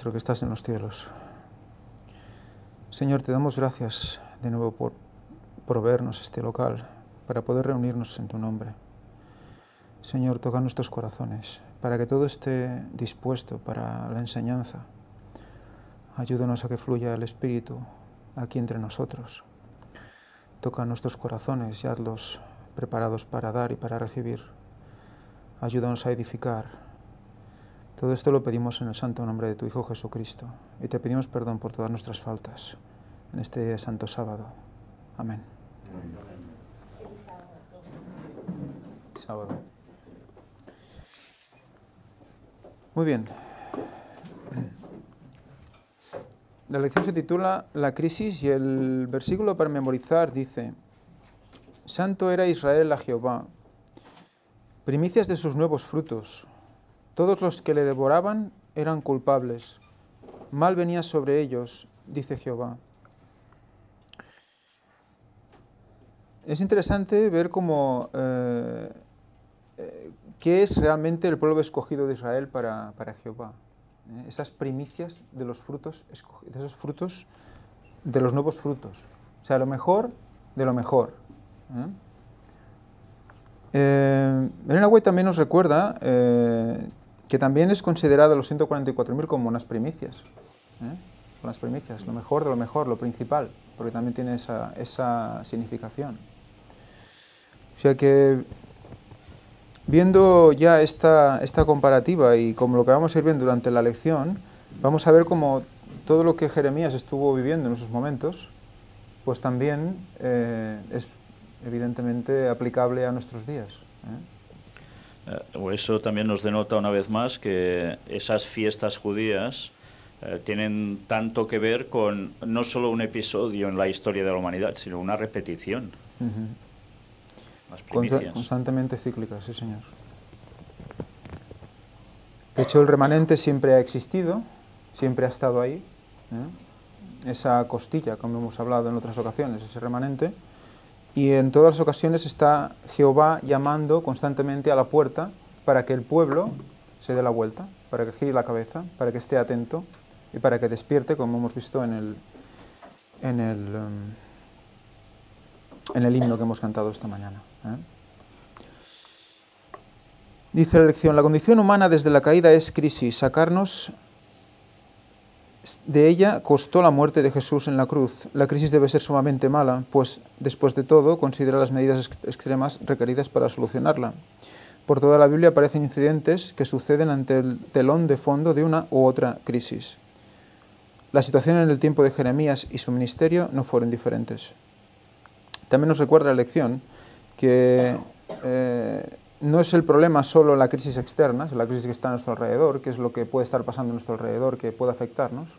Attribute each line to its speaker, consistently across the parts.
Speaker 1: nuestro que estás en los cielos. Señor, te damos gracias de nuevo por proveernos este local para poder reunirnos en tu nombre. Señor, toca nuestros corazones para que todo esté dispuesto para la enseñanza. Ayúdanos a que fluya el Espíritu aquí entre nosotros. Toca nuestros corazones y hazlos preparados para dar y para recibir. Ayúdanos a edificar. Todo esto lo pedimos en el santo nombre de tu Hijo Jesucristo y te pedimos perdón por todas nuestras faltas en este santo sábado. Amén. Sábado. Muy bien. La lección se titula La crisis y el versículo para memorizar dice: Santo era Israel a Jehová, primicias de sus nuevos frutos. Todos los que le devoraban eran culpables. Mal venía sobre ellos, dice Jehová. Es interesante ver cómo qué es realmente el pueblo escogido de Israel para Jehová. Esas primicias de los frutos, de esos frutos, de los nuevos frutos. O sea, lo mejor de lo mejor. Elena White también nos recuerda que también es considerado los 144.000 como unas primicias. Unas primicias, lo mejor de lo mejor, lo principal, porque también tiene esa significación. O sea que, viendo ya esta comparativa y como lo que vamos a ir viendo durante la lección, vamos a ver cómo todo lo que Jeremías estuvo viviendo en esos momentos, pues también es evidentemente aplicable a nuestros días.
Speaker 2: Eso también nos denota una vez más que esas fiestas judías tienen tanto que ver con no solo un episodio en la historia de la humanidad, sino una repetición. Las primicias.
Speaker 1: Constantemente cíclicas, sí, señor. De hecho, el remanente siempre ha existido, siempre ha estado ahí. Esa costilla, como hemos hablado en otras ocasiones, ese remanente. Y en todas las ocasiones está Jehová llamando constantemente a la puerta para que el pueblo se dé la vuelta, para que gire la cabeza, para que esté atento y para que despierte, como hemos visto en el himno que hemos cantado esta mañana. Dice la lección: la condición humana desde la caída es crisis. Sacarnos de ella costó la muerte de Jesús en la cruz. La crisis debe ser sumamente mala, pues, después de todo, considera las medidas extremas requeridas para solucionarla. Por toda la Biblia aparecen incidentes que suceden ante el telón de fondo de una u otra crisis. La situación en el tiempo de Jeremías y su ministerio no fueron diferentes. También nos recuerda la lección que no es el problema solo la crisis externa, es la crisis que está a nuestro alrededor, que es lo que puede estar pasando a nuestro alrededor, que puede afectarnos,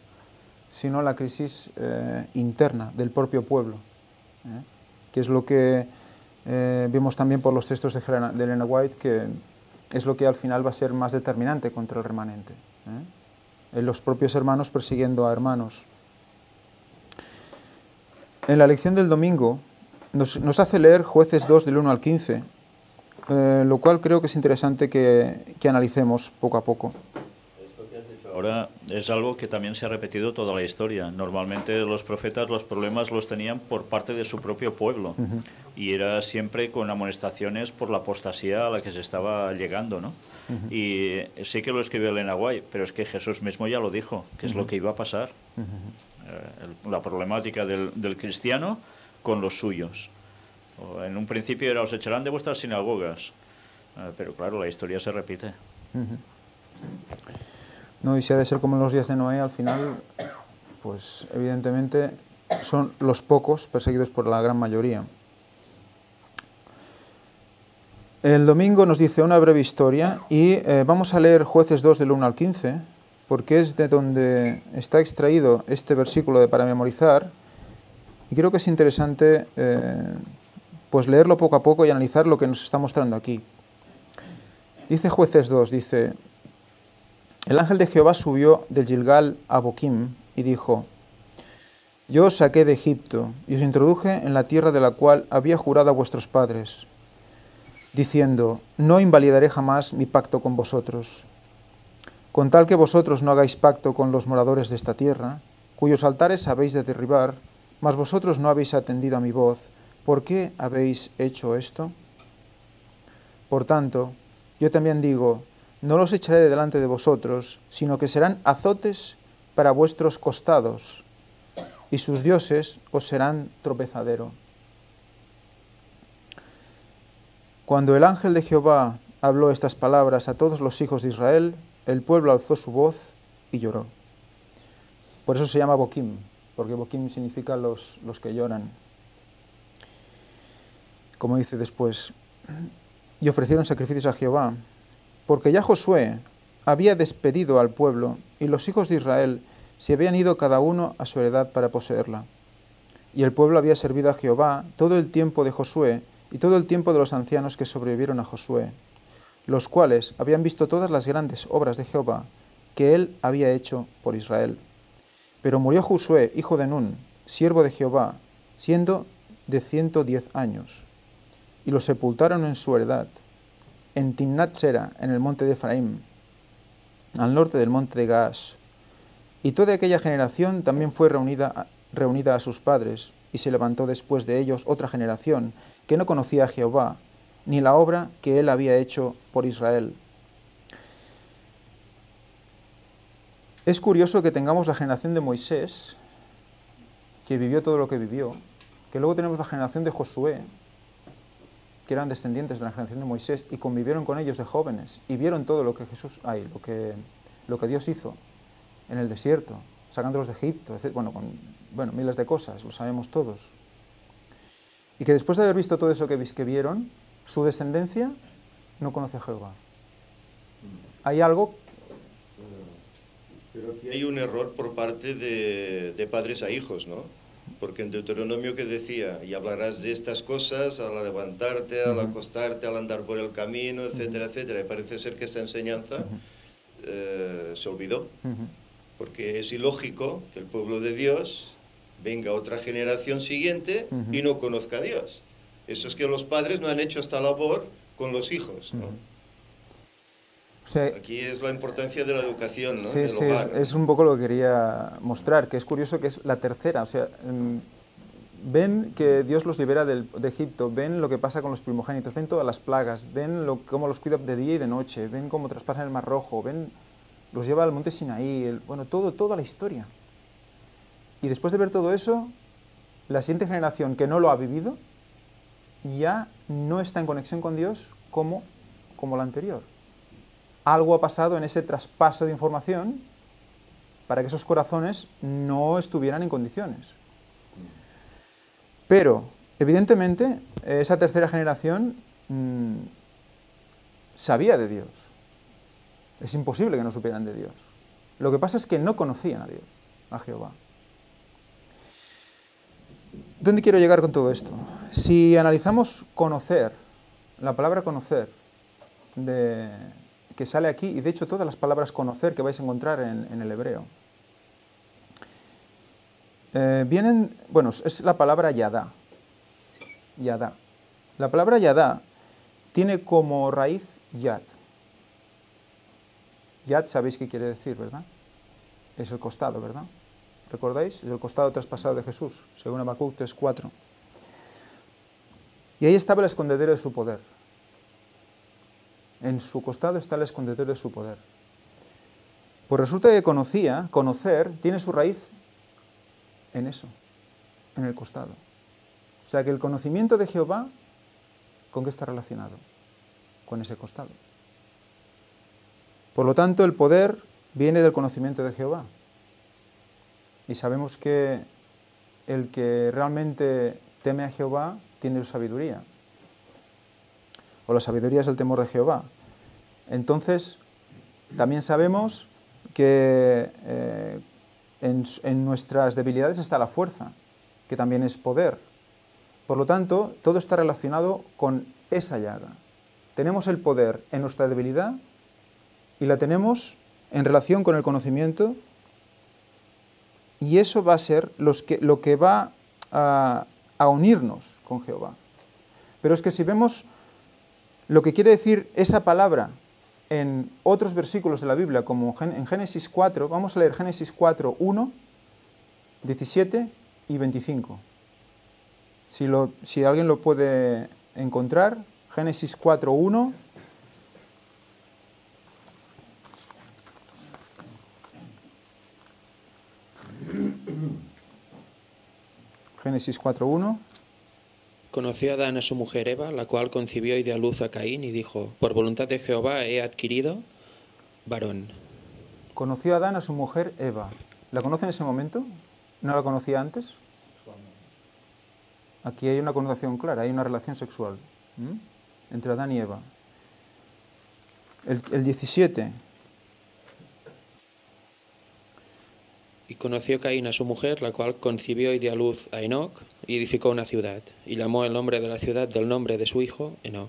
Speaker 1: sino la crisis interna del propio pueblo, que es lo que vimos también por los textos de Elena White, que es lo que al final va a ser más determinante contra el remanente. Los propios hermanos persiguiendo a hermanos. En la lección del domingo nos hace leer Jueces 2 del 1 al 15, lo cual creo que es interesante que analicemos poco a poco.
Speaker 2: Esto que has dicho ahora es algo que también se ha repetido toda la historia. Normalmente los profetas los problemas los tenían por parte de su propio pueblo, y era siempre con amonestaciones por la apostasía a la que se estaba llegando, ¿no? Y sí que lo escribió Elena White, pero es que Jesús mismo ya lo dijo, que es lo que iba a pasar. La problemática del cristiano con los suyos. En un principio era: os echarán de vuestras sinagogas, pero claro, la historia se repite.
Speaker 1: No, y si ha de ser como en los días de Noé, al final, pues evidentemente son los pocos perseguidos por la gran mayoría. El domingo nos dice una breve historia y vamos a leer Jueces 2 del 1 al 15, porque es de donde está extraído este versículo para memorizar, y creo que es interesante pues leerlo poco a poco y analizar lo que nos está mostrando aquí. Dice Jueces 2, dice: el ángel de Jehová subió del Gilgal a Boquim y dijo: yo os saqué de Egipto y os introduje en la tierra de la cual había jurado a vuestros padres, diciendo: no invalidaré jamás mi pacto con vosotros. con tal que vosotros no hagáis pacto con los moradores de esta tierra, cuyos altares habéis de derribar, mas vosotros no habéis atendido a mi voz. ¿Por qué habéis hecho esto? Por tanto, yo también digo, no los echaré de delante de vosotros, sino que serán azotes para vuestros costados, y sus dioses os serán tropezadero. Cuando el ángel de Jehová habló estas palabras a todos los hijos de Israel, el pueblo alzó su voz y lloró. Por eso se llama Boquim, porque Boquim significa los que lloran. Como dice después, y ofrecieron sacrificios a Jehová, porque ya Josué había despedido al pueblo, y los hijos de Israel se habían ido cada uno a su heredad para poseerla. Y el pueblo había servido a Jehová todo el tiempo de Josué y todo el tiempo de los ancianos que sobrevivieron a Josué, los cuales habían visto todas las grandes obras de Jehová que él había hecho por Israel. Pero murió Josué, hijo de Nun, siervo de Jehová, siendo de 110 años, y lo sepultaron en su heredad, en Timnat Sera, en el monte de Efraín, al norte del monte de Gaash. Y toda aquella generación también fue reunida a sus padres, y se levantó después de ellos otra generación que no conocía a Jehová, ni la obra que él había hecho por Israel. Es curioso que tengamos la generación de Moisés, que vivió todo lo que vivió, que luego tenemos la generación de Josué, que eran descendientes de la generación de Moisés y convivieron con ellos de jóvenes y vieron todo lo que lo que Dios hizo en el desierto, sacándolos de Egipto, etc. Bueno, miles de cosas, lo sabemos todos. Y que después de haber visto todo eso que vieron, su descendencia no conoce a Jehová. Hay algo...
Speaker 3: Pero aquí hay un error por parte de padres a hijos, ¿no? Porque en Deuteronomio que decía, y hablarás de estas cosas al levantarte, al acostarte, al andar por el camino, etcétera, etcétera. Y parece ser que esta enseñanza se olvidó. Porque es ilógico que el pueblo de Dios venga otra generación siguiente y no conozca a Dios. Eso es que los padres no han hecho esta labor con los hijos, ¿no?
Speaker 1: O sea,
Speaker 3: aquí es la importancia de la educación, ¿no?
Speaker 1: Sí,
Speaker 3: del hogar.
Speaker 1: es un poco lo que quería mostrar, que es curioso que es la tercera. O sea, ven que Dios los libera de Egipto, ven lo que pasa con los primogénitos, ven todas las plagas, ven cómo los cuida de día y de noche, ven cómo traspasan el Mar Rojo, ven... los lleva al monte Sinaí, toda la historia. Y después de ver todo eso, la siguiente generación que no lo ha vivido, ya no está en conexión con Dios como la anterior. Algo ha pasado en ese traspaso de información para que esos corazones no estuvieran en condiciones. Pero, evidentemente, esa tercera generación sabía de Dios. Es imposible que no supieran de Dios. Lo que pasa es que no conocían a Dios, a Jehová. ¿Dónde quiero llegar con todo esto? Si analizamos conocer, la palabra conocer, que sale aquí, y de hecho todas las palabras conocer que vais a encontrar en el hebreo, es la palabra yadá. Yadá. La palabra yadá tiene como raíz yad. Yad, sabéis qué quiere decir, ¿verdad? Es el costado, ¿verdad? ¿Recordáis? Es el costado traspasado de Jesús, según Habacuc 3:4. Y ahí estaba el escondedero de su poder. En su costado está el escondedero de su poder. Pues resulta que conocer, tiene su raíz en eso, en el costado. O sea que el conocimiento de Jehová, ¿con qué está relacionado? Con ese costado. Por lo tanto, el poder viene del conocimiento de Jehová. Y sabemos que el que realmente teme a Jehová tiene sabiduría. O la sabiduría es el temor de Jehová. Entonces, también sabemos que en nuestras debilidades está la fuerza, que también es poder. Por lo tanto, todo está relacionado con esa llaga. Tenemos el poder en nuestra debilidad y la tenemos en relación con el conocimiento, y eso va a ser lo que va a unirnos con Jehová. Pero es que si vemos lo que quiere decir esa palabra en otros versículos de la Biblia, como en Génesis 4, vamos a leer Génesis 4, 1, 17 y 25. Si alguien lo puede encontrar, Génesis 4, 1. Génesis 4, 1.
Speaker 4: Conoció Adán a su mujer Eva, la cual concibió y dio a luz a Caín, y dijo: por voluntad de Jehová he adquirido varón.
Speaker 1: Conoció Adán a su mujer Eva. ¿La conoce en ese momento? ¿No la conocía antes? Aquí hay una connotación clara, hay una relación sexual entre Adán y Eva. El 17.
Speaker 4: Y conoció Caín a su mujer, la cual concibió y dio a luz a Enoc, y edificó una ciudad, y llamó el nombre de la ciudad del nombre de su hijo, Enoc.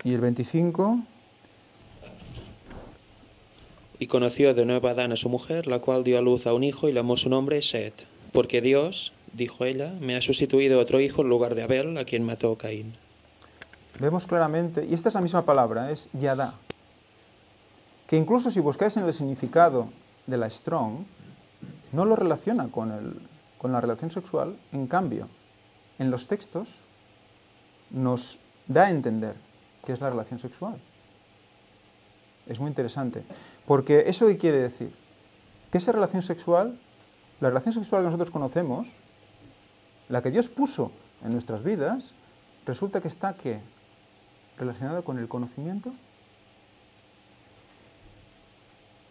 Speaker 1: Y el 25.
Speaker 4: Y conoció de nuevo Adán a su mujer, la cual dio a luz a un hijo, y llamó su nombre Set, porque Dios, dijo ella, me ha sustituido otro hijo en lugar de Abel, a quien mató Caín.
Speaker 1: Vemos claramente, y esta es la misma palabra, es Yadá, que incluso si buscáis en el significado de la Strong, no lo relaciona con la relación sexual. En cambio, en los textos nos da a entender que es la relación sexual. Es muy interesante, porque ¿eso qué quiere decir? Que esa relación sexual, la relación sexual que nosotros conocemos, la que Dios puso en nuestras vidas, resulta que está, ¿qué?, relacionada con el conocimiento.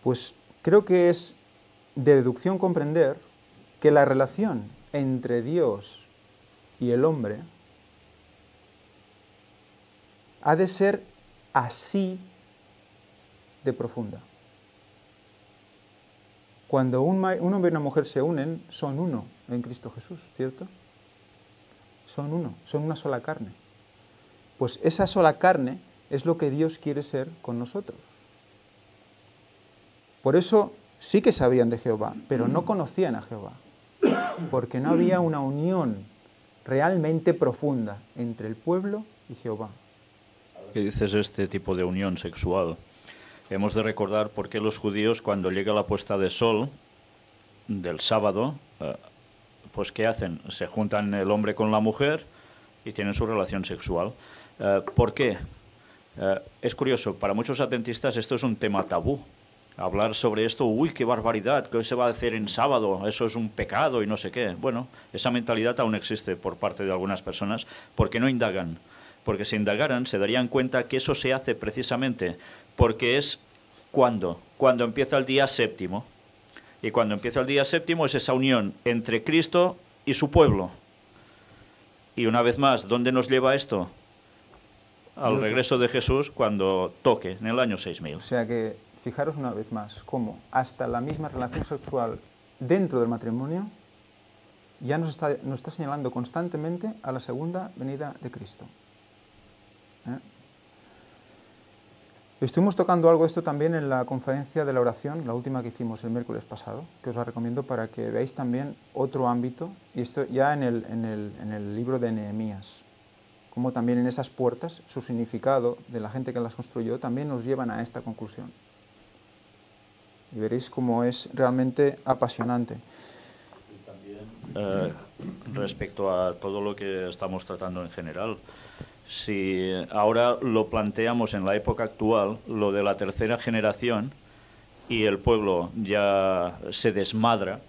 Speaker 1: Pues creo que es de deducción comprender que la relación entre Dios y el hombre ha de ser así de profunda. Cuando un hombre y una mujer se unen, son uno en Cristo Jesús, ¿cierto? Son uno, son una sola carne. Pues esa sola carne es lo que Dios quiere ser con nosotros. Por eso sí que sabían de Jehová, pero no conocían a Jehová, porque no había una unión realmente profunda entre el pueblo y Jehová.
Speaker 2: ¿Qué dices este tipo de unión sexual? Hemos de recordar por qué los judíos, cuando llega la puesta de sol del sábado, pues ¿qué hacen? Se juntan el hombre con la mujer y tienen su relación sexual. ¿Por qué? Es curioso, para muchos adventistas esto es un tema tabú. Hablar sobre esto, uy, qué barbaridad, ¿qué se va a hacer en sábado? Eso es un pecado y no sé qué. Bueno, esa mentalidad aún existe por parte de algunas personas porque no indagan. Porque si indagaran se darían cuenta que eso se hace precisamente porque es cuando empieza el día séptimo. Y cuando empieza el día séptimo es esa unión entre Cristo y su pueblo. Y una vez más, ¿dónde nos lleva esto? Al regreso de Jesús cuando toque, en el año 6000.
Speaker 1: O sea que, fijaros una vez más, cómo hasta la misma relación sexual dentro del matrimonio ya nos está señalando constantemente a la segunda venida de Cristo. Estuvimos tocando algo de esto también en la conferencia de la oración, la última que hicimos el miércoles pasado, que os la recomiendo para que veáis también otro ámbito, y esto ya en el libro de Nehemías, como también en esas puertas, su significado de la gente que las construyó también nos llevan a esta conclusión. Y veréis cómo es realmente apasionante.
Speaker 2: Respecto a todo lo que estamos tratando en general, si ahora lo planteamos en la época actual, lo de la tercera generación, y el pueblo ya se desmadra,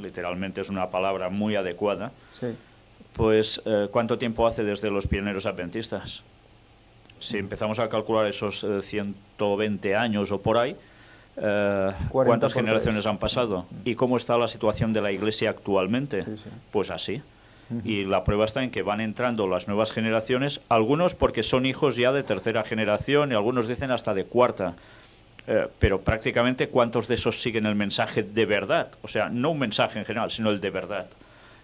Speaker 2: literalmente es una palabra muy adecuada,
Speaker 1: Sí.
Speaker 2: pues ¿cuánto tiempo hace desde los pioneros adventistas? Si empezamos a calcular esos 120 años o por ahí, ¿cuántas generaciones han pasado? ¿Y cómo está la situación de la Iglesia actualmente?
Speaker 1: Sí, sí.
Speaker 2: Pues así. Y la prueba está en que van entrando las nuevas generaciones, algunos porque son hijos ya de tercera generación y algunos dicen hasta de cuarta. Pero prácticamente ¿cuántos de esos siguen el mensaje de verdad? O sea, no un mensaje en general, sino el de verdad.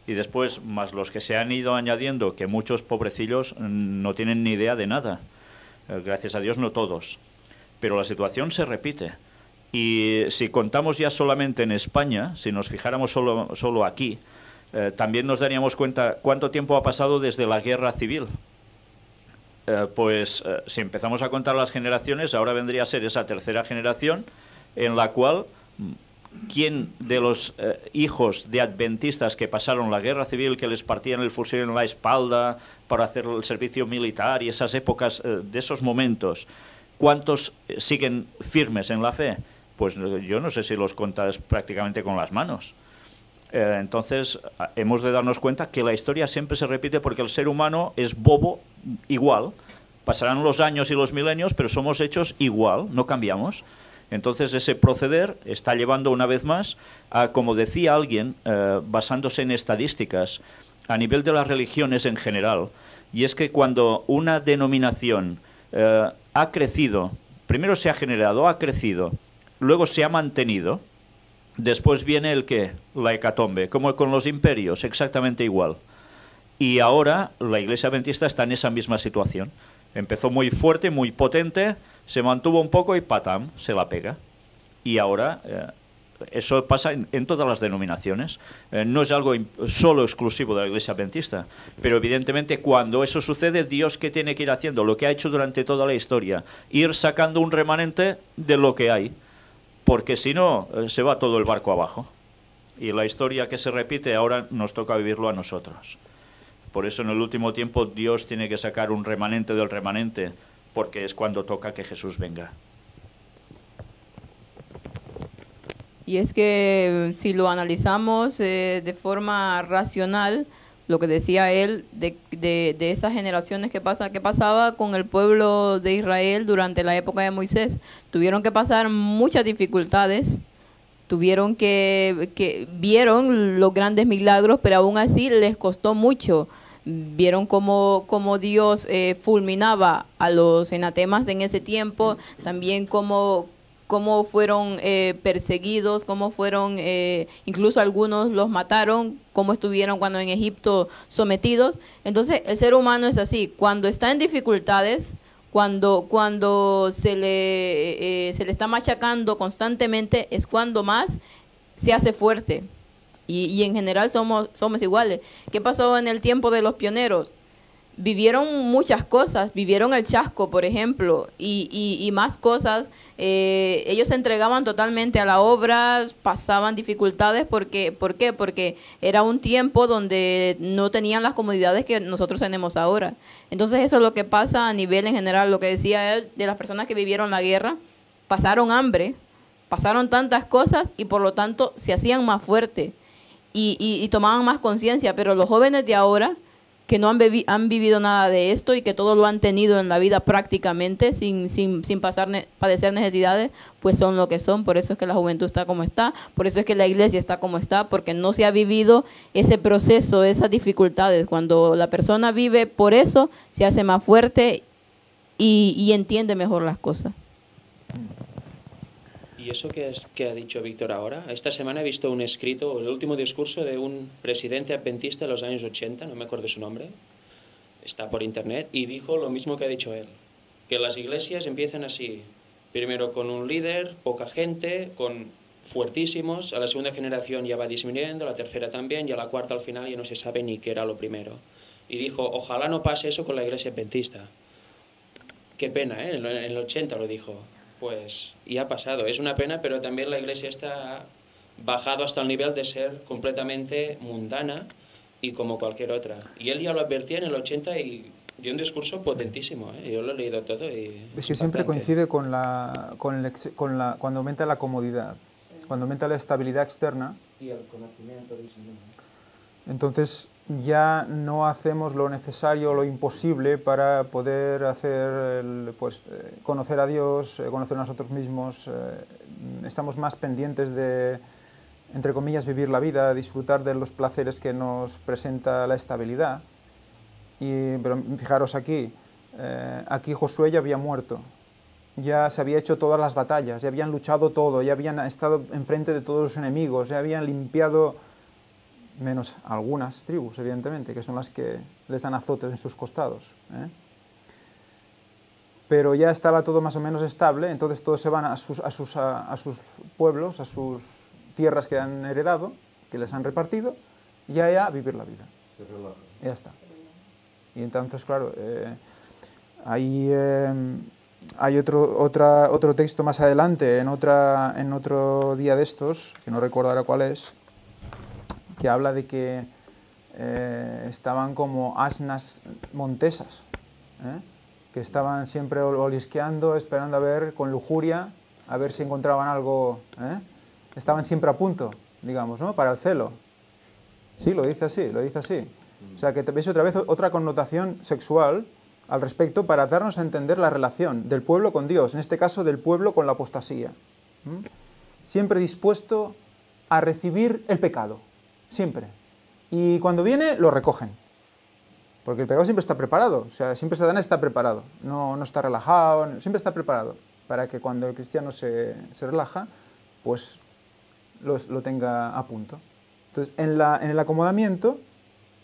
Speaker 2: Y después, más los que se han ido añadiendo, que muchos pobrecillos no tienen ni idea de nada. Gracias a Dios no todos. Pero la situación se repite. Y si contamos ya solamente en España, si nos fijáramos solo aquí, también nos daríamos cuenta cuánto tiempo ha pasado desde la guerra civil. si empezamos a contar las generaciones, ahora vendría a ser esa tercera generación en la cual ¿quién de los hijos de adventistas que pasaron la guerra civil, que les partían el fusil en la espalda para hacer el servicio militar y esas épocas, de esos momentos, cuántos siguen firmes en la fe? Pues yo no sé si los contas prácticamente con las manos. Entonces hemos de darnos cuenta que la historia siempre se repite porque el ser humano es bobo igual. Pasarán los años y los milenios, pero somos hechos igual, no cambiamos. Entonces ese proceder está llevando una vez más a, como decía alguien, basándose en estadísticas, a nivel de las religiones en general, y es que cuando una denominación ha crecido, primero se ha generado, ha crecido, luego se ha mantenido, después viene el ¿qué? La hecatombe, como con los imperios, exactamente igual. Y ahora la Iglesia Adventista está en esa misma situación. Empezó muy fuerte, muy potente, se mantuvo un poco y patam, se la pega. Y ahora eso pasa en todas las denominaciones. No es algo solo exclusivo de la Iglesia Adventista, pero evidentemente cuando eso sucede, Dios, ¿qué tiene que ir haciendo? Lo que ha hecho durante toda la historia, ir sacando un remanente de lo que hay, porque si no, se va todo el barco abajo. Y la historia que se repite ahora nos toca vivirlo a nosotros. Por eso en el último tiempo Dios tiene que sacar un remanente del remanente, porque es cuando toca que Jesús venga.
Speaker 5: Y es que si lo analizamos de forma racional, lo que decía él de esas generaciones que pasaba con el pueblo de Israel durante la época de Moisés, tuvieron que pasar muchas dificultades, tuvieron vieron los grandes milagros, pero aún así les costó mucho. Vieron cómo Dios fulminaba a los anatemas en ese tiempo, también cómo fueron perseguidos, cómo fueron, incluso algunos los mataron, cómo estuvieron cuando en Egipto sometidos. Entonces el ser humano es así, cuando está en dificultades, cuando se le está machacando constantemente, es cuando más se hace fuerte. Y en general somos iguales. ¿Qué pasó en el tiempo de los pioneros? Vivieron muchas cosas, vivieron el chasco, por ejemplo, y más cosas. Ellos se entregaban totalmente a la obra, pasaban dificultades. ¿Por qué? Porque era un tiempo donde no tenían las comodidades que nosotros tenemos ahora. Entonces eso es lo que pasa a nivel en general, lo que decía él, de las personas que vivieron la guerra, pasaron hambre, pasaron tantas cosas y por lo tanto se hacían más fuertes y tomaban más conciencia, pero los jóvenes de ahora que no han vivido nada de esto y que todo lo han tenido en la vida prácticamente sin padecer necesidades, pues son lo que son. Por eso es que la juventud está como está, por eso es que la iglesia está como está, porque no se ha vivido ese proceso, esas dificultades. Cuando la persona vive por eso, se hace más fuerte y entiende mejor las cosas.
Speaker 4: Y eso que ha dicho Víctor ahora, esta semana he visto un escrito, el último discurso de un presidente adventista de los años 80, no me acuerdo su nombre, está por internet, y dijo lo mismo que ha dicho él, que las iglesias empiezan así, primero con un líder, poca gente, con fuertísimos, a la segunda generación ya va disminuyendo, a la tercera también, y a la cuarta al final ya no se sabe ni qué era lo primero. Y dijo, ojalá no pase eso con la iglesia adventista. Qué pena, ¿eh? En el 80 lo dijo. Pues, y ha pasado. Es una pena, pero también la iglesia está bajado hasta el nivel de ser completamente mundana y como cualquier otra. Y él ya lo advertía en el 80 y dio un discurso potentísimo, ¿eh? Yo lo he leído todo y
Speaker 1: es que siempre coincide cuando aumenta la comodidad, cuando aumenta la estabilidad externa.
Speaker 4: Y el conocimiento del Señor.
Speaker 1: Entonces ya no hacemos lo necesario, lo imposible para poder hacer, conocer a Dios, conocer a nosotros mismos. Estamos más pendientes de, entre comillas, vivir la vida, disfrutar de los placeres que nos presenta la estabilidad. Pero fijaros aquí Josué ya había muerto, ya se había hecho todas las batallas, ya habían luchado todo, ya habían estado enfrente de todos los enemigos, ya habían limpiado, menos algunas tribus, evidentemente, que son las que les dan azotes en sus costados, ¿eh? Pero ya estaba todo más o menos estable, entonces todos se van a sus pueblos, a sus tierras que han heredado, que les han repartido, y ya a vivir la vida. Ya está. Y entonces, claro, Hay otro texto más adelante, en otro día de estos, que no recuerdo ahora cuál es, que habla de que estaban como asnas montesas, que estaban siempre olisqueando, esperando a ver, con lujuria, a ver si encontraban algo, estaban siempre a punto, digamos, ¿no?, para el celo. Sí, lo dice así, lo dice así. O sea, que veis otra vez otra connotación sexual al respecto para darnos a entender la relación del pueblo con Dios, en este caso del pueblo con la apostasía. Siempre dispuesto a recibir el pecado, siempre. Y cuando viene, lo recogen. Porque el pecado siempre está preparado, o sea, siempre Satanás está preparado, no está relajado, siempre está preparado para que cuando el cristiano se relaja, pues lo tenga a punto. Entonces, en el acomodamiento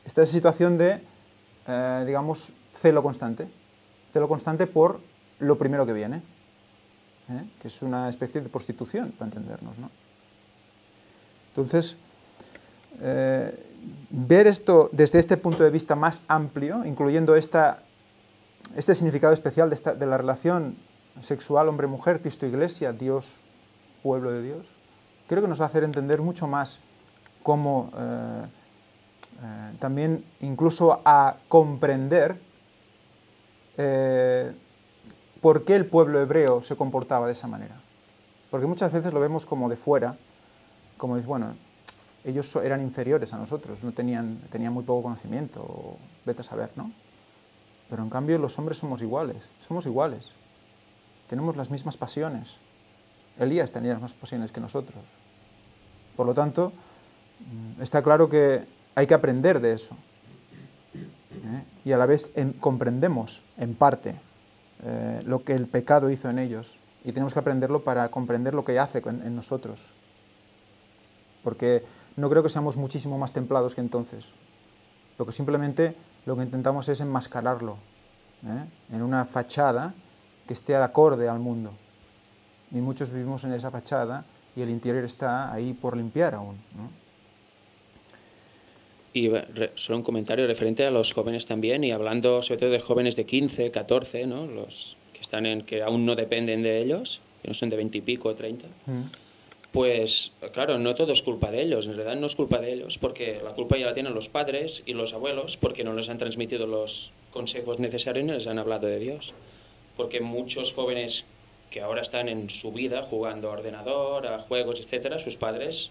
Speaker 1: está esa situación de, digamos, celo constante por lo primero que viene, que es una especie de prostitución, para entendernos, ¿no? Entonces, ver esto desde este punto de vista más amplio, incluyendo este significado especial de la relación sexual hombre-mujer, Cristo-Iglesia, Dios, pueblo de Dios, creo que nos va a hacer entender mucho más cómo también incluso a comprender por qué el pueblo hebreo se comportaba de esa manera. Porque muchas veces lo vemos como de fuera, como dices, bueno, ellos eran inferiores a nosotros, tenían muy poco conocimiento, o vete a saber, ¿no? Pero en cambio los hombres somos iguales, tenemos las mismas pasiones. Elías tenía las mismas pasiones que nosotros. Por lo tanto, está claro que hay que aprender de eso. Y a la vez comprendemos, en parte, lo que el pecado hizo en ellos. Y tenemos que aprenderlo para comprender lo que hace en nosotros. Porque no creo que seamos muchísimo más templados que entonces. Lo que intentamos es enmascararlo, en una fachada que esté acorde al mundo. Y muchos vivimos en esa fachada y el interior está ahí por limpiar aún, ¿no?
Speaker 4: Y solo un comentario referente a los jóvenes también, y hablando sobre todo de jóvenes de 15, 14, ¿no?, los que aún no dependen de ellos, que no son de 20 y pico, 30. Pues claro, no todo es culpa de ellos, en realidad no es culpa de ellos, porque la culpa ya la tienen los padres y los abuelos, porque no les han transmitido los consejos necesarios ni les han hablado de Dios. Porque muchos jóvenes que ahora están en su vida jugando a ordenador, a juegos, etcétera, sus padres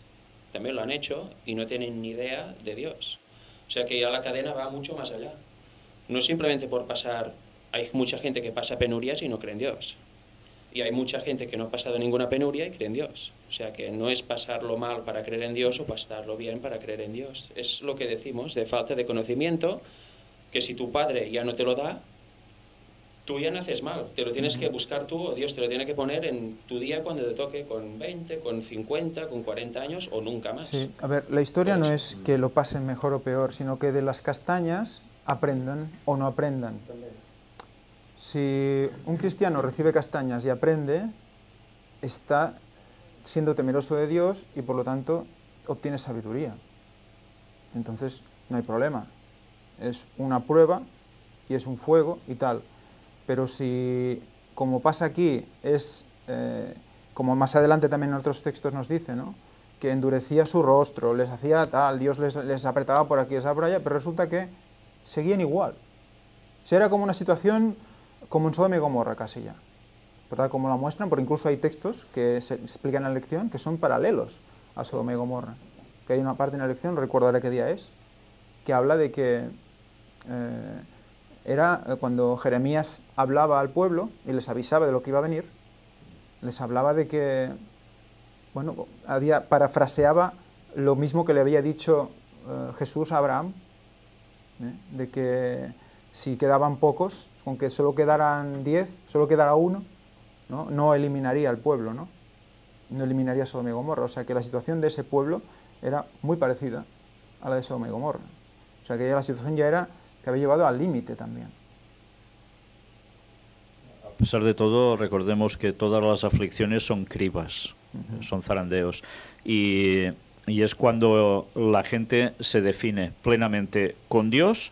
Speaker 4: también lo han hecho y no tienen ni idea de Dios. O sea que ya la cadena va mucho más allá. No simplemente por pasar, hay mucha gente que pasa penurias y no cree en Dios. Y hay mucha gente que no ha pasado ninguna penuria y cree en Dios. O sea que no es pasarlo mal para creer en Dios o pasarlo bien para creer en Dios. Es lo que decimos, de falta de conocimiento, que si tu padre ya no te lo da, tú ya naces mal. Te lo tienes que buscar tú, o Dios te lo tiene que poner en tu día cuando te toque, con 20, con 50, con 40 años o nunca más.
Speaker 1: Sí, a ver, la historia no es que lo pasen mejor o peor, sino que de las castañas aprendan o no aprendan. Si un cristiano recibe castañas y aprende, está siendo temeroso de Dios y por lo tanto obtiene sabiduría. Entonces no hay problema. Es una prueba y es un fuego y tal. Pero si, como pasa aquí, es, como más adelante también en otros textos nos dice, ¿no?, que endurecía su rostro, les hacía tal, Dios les apretaba por aquí, les apretaba por allá, pero resulta que seguían igual. O sea, era como una situación como en Sodoma y Gomorra casi ya, ¿verdad?, como la muestran, porque incluso hay textos que se explican en la lección que son paralelos a Sodoma y Gomorra. Que hay una parte en la lección, no recuerdo ahora qué día es, que habla de que era cuando Jeremías hablaba al pueblo y les avisaba de lo que iba a venir, les hablaba de que, bueno, parafraseaba lo mismo que le había dicho Jesús a Abraham, de que si quedaban pocos, con que solo quedaran 10, solo quedara uno, no eliminaría al pueblo, no eliminaría Sodoma y Gomorra. O sea que la situación de ese pueblo era muy parecida a la de Sodoma y Gomorra. O sea que la situación ya era que había llevado al límite también.
Speaker 2: A pesar de todo, recordemos que todas las aflicciones son cribas, son zarandeos. Y Y es cuando la gente se define plenamente con Dios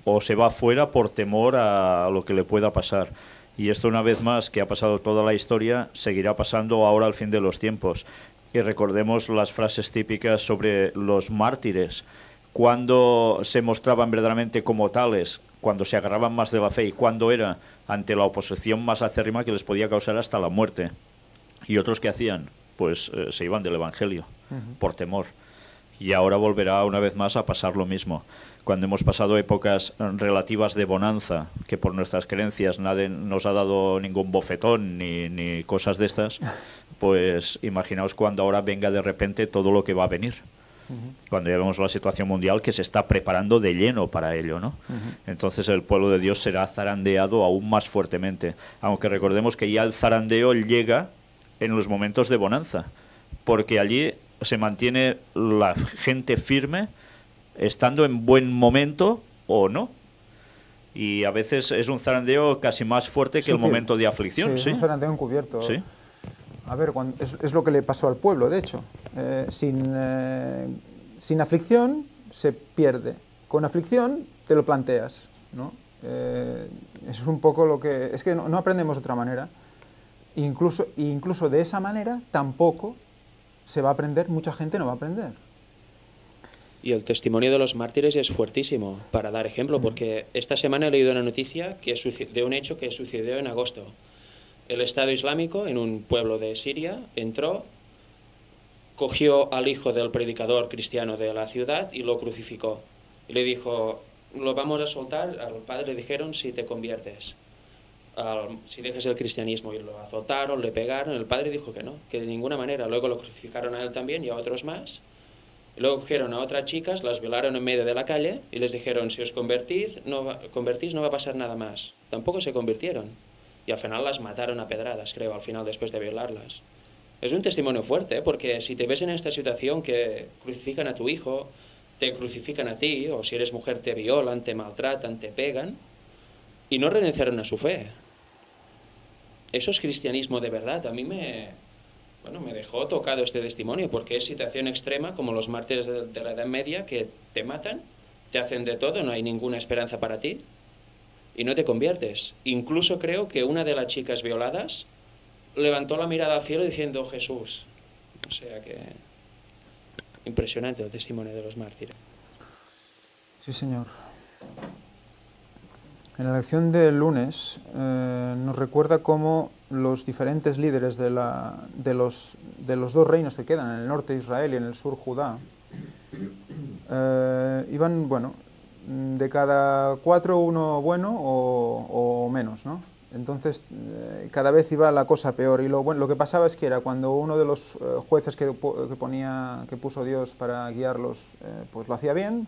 Speaker 2: o se va fuera por temor a lo que le pueda pasar. Y esto, una vez más, que ha pasado toda la historia, seguirá pasando ahora al fin de los tiempos. Y recordemos las frases típicas sobre los mártires, cuando se mostraban verdaderamente como tales, cuando se agarraban más de la fe y cuando era ante la oposición más acérrima que les podía causar hasta la muerte. ¿Y otros qué hacían? Pues se iban del Evangelio, por temor. Y ahora volverá una vez más a pasar lo mismo. Cuando hemos pasado épocas relativas de bonanza, que por nuestras creencias nadie nos ha dado ningún bofetón ni cosas de estas, pues imaginaos cuando ahora venga de repente todo lo que va a venir. Cuando ya vemos la situación mundial que se está preparando de lleno para ello, ¿no? Entonces el pueblo de Dios será zarandeado aún más fuertemente. Aunque recordemos que ya el zarandeo llega en los momentos de bonanza, porque allí se mantiene la gente firme, estando en buen momento o no. Y a veces es un zarandeo casi más fuerte que el momento de aflicción.
Speaker 1: Sí,
Speaker 2: ¿sí?
Speaker 1: Es un zarandeo encubierto.
Speaker 2: Sí.
Speaker 1: A ver, es lo que le pasó al pueblo, de hecho. Sin aflicción se pierde. Con aflicción te lo planteas, ¿no? Eso es un poco lo que... Es que no aprendemos de otra manera. Incluso de esa manera tampoco se va a aprender, mucha gente no va a aprender.
Speaker 4: Y el testimonio de los mártires es fuertísimo, para dar ejemplo, porque esta semana he leído una noticia de un hecho que sucedió en agosto. El Estado Islámico, en un pueblo de Siria, entró, cogió al hijo del predicador cristiano de la ciudad y lo crucificó. Y le dijo, lo vamos a soltar, al padre le dijeron, si te conviertes, si dejas el cristianismo. Y lo azotaron, le pegaron, el padre dijo que no, que de ninguna manera. Luego lo crucificaron a él también y a otros más. Y luego cogieron a otras chicas, las violaron en medio de la calle y les dijeron, si os convertís no va a pasar nada más. Tampoco se convirtieron. Y al final las mataron a pedradas, creo, al final, después de violarlas. Es un testimonio fuerte, porque si te ves en esta situación que crucifican a tu hijo, te crucifican a ti, o si eres mujer te violan, te maltratan, te pegan, y no renunciaron a su fe. Eso es cristianismo de verdad. A mí me dejó tocado este testimonio, porque es situación extrema, como los mártires de la Edad Media, que te matan, te hacen de todo, no hay ninguna esperanza para ti, y no te conviertes. Incluso creo que una de las chicas violadas levantó la mirada al cielo diciendo Jesús. O sea que impresionante el testimonio de los mártires.
Speaker 1: Sí, señor. En la lección del lunes nos recuerda cómo los diferentes líderes de los dos reinos que quedan, en el norte Israel y en el sur Judá, iban, de cada 4 uno bueno o menos, ¿no? Entonces cada vez iba la cosa peor, y lo que pasaba es que era cuando uno de los jueces que puso Dios para guiarlos pues lo hacía bien,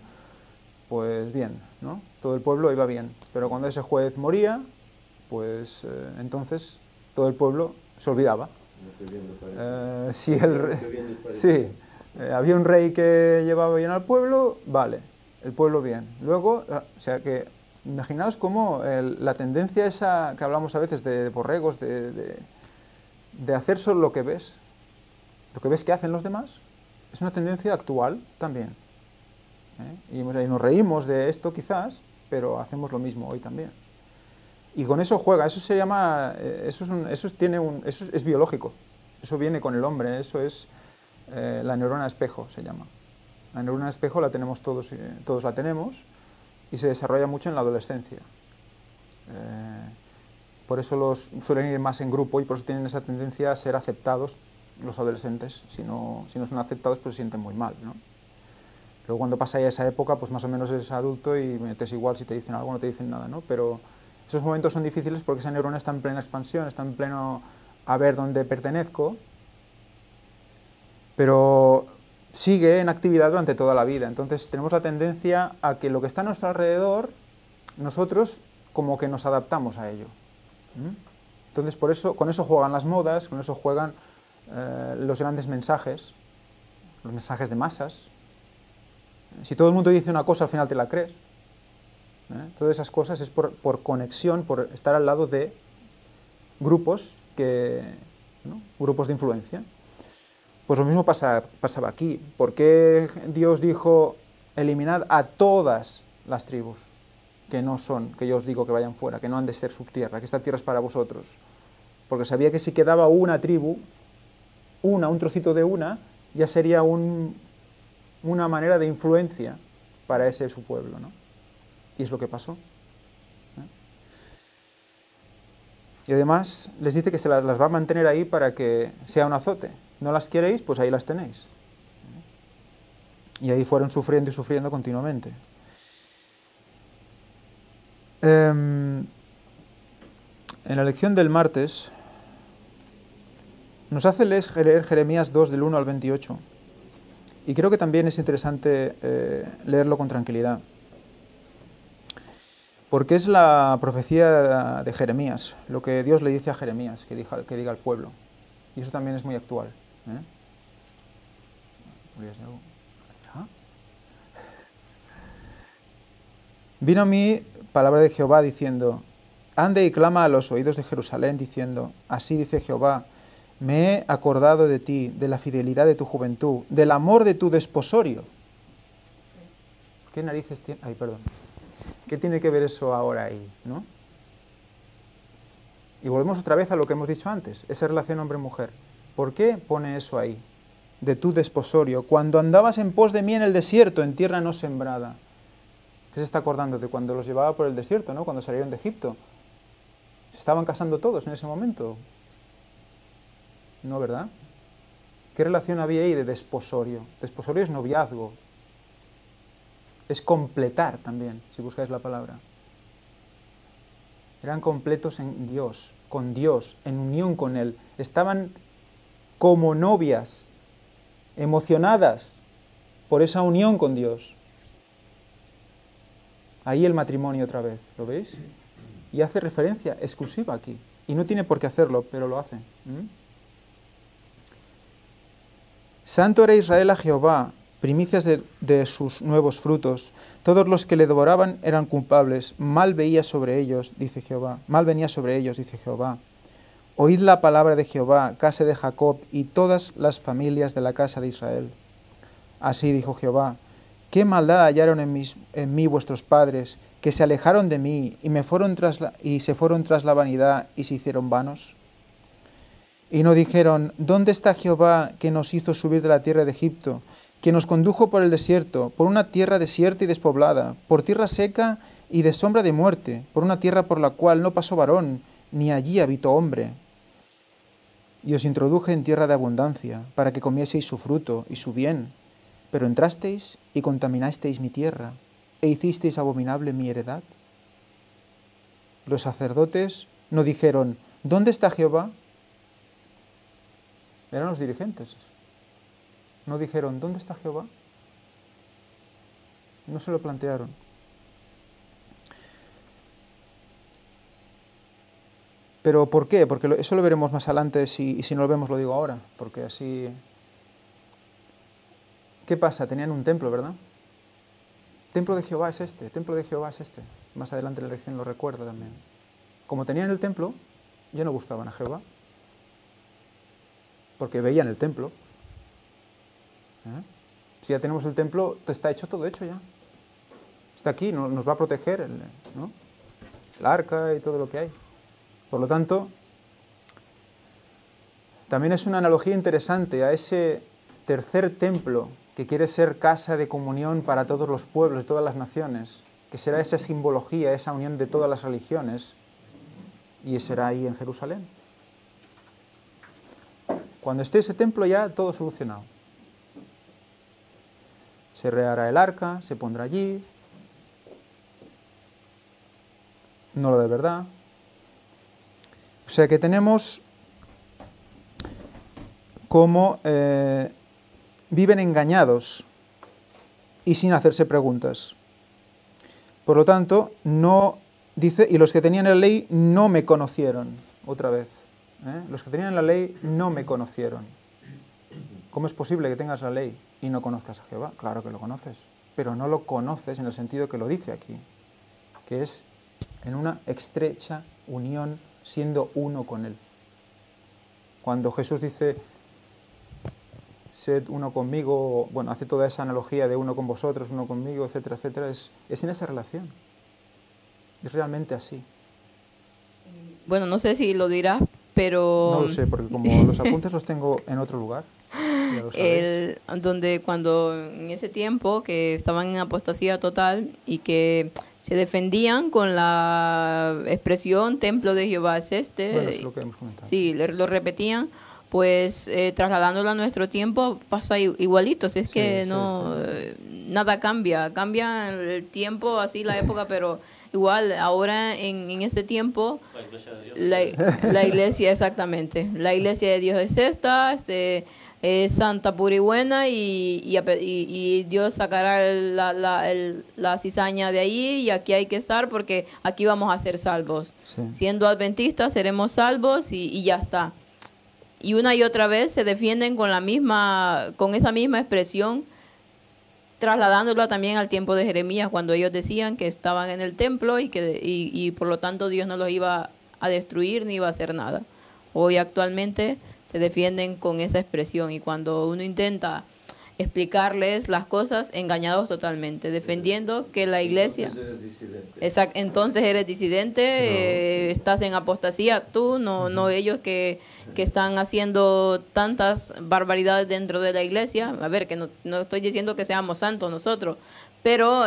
Speaker 1: pues bien, ¿no? Todo el pueblo iba bien. Pero cuando ese juez moría, pues entonces todo el pueblo se olvidaba. Había un rey que llevaba bien al pueblo, vale, el pueblo bien. Luego, o sea que, imaginaos cómo la tendencia esa que hablamos a veces de borregos, de hacer solo lo que ves que hacen los demás, es una tendencia actual también. Y nos reímos de esto quizás, pero hacemos lo mismo hoy también. Y con eso juega, eso se llama, eso es biológico, eso viene con el hombre, eso es la neurona espejo, se llama. La neurona espejo la tenemos todos la tenemos, y se desarrolla mucho en la adolescencia. Por eso suelen ir más en grupo y por eso tienen esa tendencia a ser aceptados los adolescentes. Si no son aceptados, pues se sienten muy mal, ¿no? Luego cuando pasa ya esa época, pues más o menos eres adulto y metes igual si te dicen algo o no te dicen nada, ¿no? Pero esos momentos son difíciles porque esa neurona está en plena expansión, está en pleno a ver dónde pertenezco, pero sigue en actividad durante toda la vida. Entonces tenemos la tendencia a que lo que está a nuestro alrededor, nosotros como que nos adaptamos a ello. Entonces con eso juegan las modas, con eso juegan los grandes mensajes, los mensajes de masas. Si todo el mundo dice una cosa, al final te la crees. Todas esas cosas es por conexión, por estar al lado de grupos grupos de influencia. Pues lo mismo pasaba aquí. ¿Por qué Dios dijo, eliminad a todas las tribus que no son, que yo os digo que vayan fuera, que no han de ser su tierra, que esta tierra es para vosotros? Porque sabía que si quedaba una tribu, un trocito de una, ya sería una manera de influencia para ese su pueblo, ¿no? Y es lo que pasó. Y además les dice que se las va a mantener ahí para que sea un azote. No las queréis, pues ahí las tenéis. Y ahí fueron sufriendo y sufriendo continuamente. En la lección del martes nos hace leer Jeremías 2 del 1 al 28. Y creo que también es interesante leerlo con tranquilidad. Porque es la profecía de Jeremías, lo que Dios le dice a Jeremías, que diga al pueblo. Y eso también es muy actual. Vino a mí palabra de Jehová diciendo, ande y clama a los oídos de Jerusalén diciendo, así dice Jehová, me he acordado de ti, de la fidelidad de tu juventud, del amor de tu desposorio. ¿Qué narices tiene? Ay, perdón. ¿Qué tiene que ver eso ahora ahí, no? Y volvemos otra vez a lo que hemos dicho antes, esa relación hombre-mujer. ¿Por qué pone eso ahí? De tu desposorio, cuando andabas en pos de mí en el desierto, en tierra no sembrada. ¿Qué se está acordando? De cuando los llevaba por el desierto, ¿no? Cuando salieron de Egipto. ¿Se estaban casando todos en ese momento? No, ¿verdad? ¿Qué relación había ahí de desposorio? Desposorio es noviazgo. Es completar también, si buscáis la palabra. Eran completos en Dios, con Dios, en unión con Él. Estaban como novias, emocionadas por esa unión con Dios. Ahí el matrimonio otra vez, ¿lo veis? Y hace referencia exclusiva aquí. Y no tiene por qué hacerlo, pero lo hace. Santo era Israel a Jehová, primicias de sus nuevos frutos. Todos los que le devoraban eran culpables. Mal veía sobre ellos, dice Jehová. Mal venía sobre ellos, dice Jehová. Oíd la palabra de Jehová, casa de Jacob, y todas las familias de la casa de Israel. Así dijo Jehová. ¿Qué maldad hallaron en mí vuestros padres, que se alejaron de mí y se fueron tras la vanidad y se hicieron vanos? Y no dijeron, ¿dónde está Jehová que nos hizo subir de la tierra de Egipto, que nos condujo por el desierto, por una tierra desierta y despoblada, por tierra seca y de sombra de muerte, por una tierra por la cual no pasó varón, ni allí habitó hombre? Y os introduje en tierra de abundancia, para que comieseis su fruto y su bien. Pero entrasteis y contaminasteis mi tierra, e hicisteis abominable mi heredad. Los sacerdotes no dijeron, ¿dónde está Jehová? Eran los dirigentes. No dijeron, ¿dónde está Jehová? No se lo plantearon. ¿Pero por qué? Porque eso lo veremos más adelante, y si no lo vemos lo digo ahora, porque así... ¿Qué pasa? Tenían un templo, ¿verdad? Templo de Jehová es este, templo de Jehová es este. Más adelante en la lección lo recuerda también. Como tenían el templo, ya no buscaban a Jehová, porque veían el templo. Si ya tenemos el templo, está hecho, todo hecho ya. Está aquí, nos va a proteger ¿no? El arca y todo lo que hay. Por lo tanto, también es una analogía interesante a ese tercer templo que quiere ser casa de comunión para todos los pueblos, todas las naciones, que será esa simbología, esa unión de todas las religiones, y será ahí en Jerusalén. Cuando esté ese templo ya todo solucionado. Se rehará el arca, se pondrá allí, no lo de verdad. O sea que tenemos como viven engañados y sin hacerse preguntas. Por lo tanto, no dice, y los que tenían la ley no me conocieron, otra vez. Los que tenían la ley no me conocieron. ¿Cómo es posible que tengas la ley y no conozcas a Jehová? Claro que lo conoces, pero no lo conoces en el sentido que lo dice aquí, que es en una estrecha unión siendo uno con Él. Cuando Jesús dice, sed uno conmigo, bueno, hace toda esa analogía de uno con vosotros, uno conmigo, etcétera, etcétera, es en esa relación. Es realmente así.
Speaker 5: Bueno, no sé si lo dirás, pero...
Speaker 1: No lo sé, porque como los apuntes los tengo en otro lugar, ya lo sabéis.
Speaker 5: Donde cuando en ese tiempo que estaban en apostasía total y que se defendían con la expresión templo de Jehová es este,
Speaker 1: Bueno, es lo que hemos comentado.
Speaker 5: sí, lo repetían, pues trasladándolo a nuestro tiempo pasa igualito, si es
Speaker 1: Sí,
Speaker 5: que
Speaker 1: sí,
Speaker 5: no,
Speaker 1: sí.
Speaker 5: nada cambia el tiempo, así la época, pero igual ahora en este tiempo
Speaker 2: La iglesia de Dios.
Speaker 5: la iglesia, exactamente. La iglesia de Dios es esta, es santa, pura y buena, y Dios sacará la cizaña de ahí, y aquí hay que estar porque aquí vamos a ser salvos.
Speaker 1: Sí.
Speaker 5: Siendo adventistas seremos salvos y ya está. Y una y otra vez se defienden con esa misma expresión, trasladándola también al tiempo de Jeremías, cuando ellos decían que estaban en el templo y por lo tanto Dios no los iba a destruir ni iba a hacer nada. Hoy actualmente se defienden con esa expresión, y cuando uno intenta explicarles las cosas, engañados totalmente, defendiendo que la iglesia...
Speaker 6: Entonces eres disidente.
Speaker 5: Exacto, entonces eres disidente, estás en apostasía tú, no ellos que están haciendo tantas barbaridades dentro de la iglesia. A ver, que no estoy diciendo que seamos santos nosotros, pero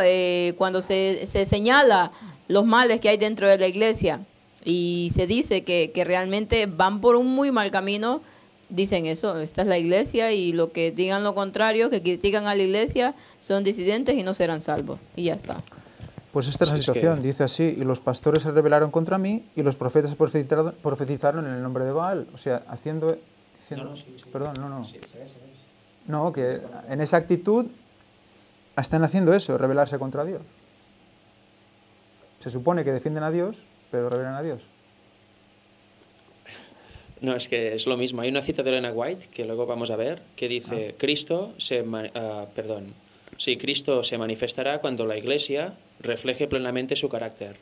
Speaker 5: cuando se señala los males que hay dentro de la iglesia y se dice que realmente van por un muy mal camino, dicen eso, esta es la iglesia, y lo que digan lo contrario, que critican a la iglesia, son disidentes y no serán salvos, y ya está.
Speaker 1: Pues esta es la situación, dice así: y los pastores se rebelaron contra mí, y los profetas profetizaron en el nombre de Baal. O sea, diciendo, perdón, no, que en esa actitud están haciendo eso, rebelarse contra Dios. Se supone que defienden a Dios, pero rebelan a Dios.
Speaker 4: No, es que es lo mismo. Hay una cita de Elena White, que luego vamos a ver, que dice, Cristo se manifestará cuando la Iglesia refleje plenamente su carácter.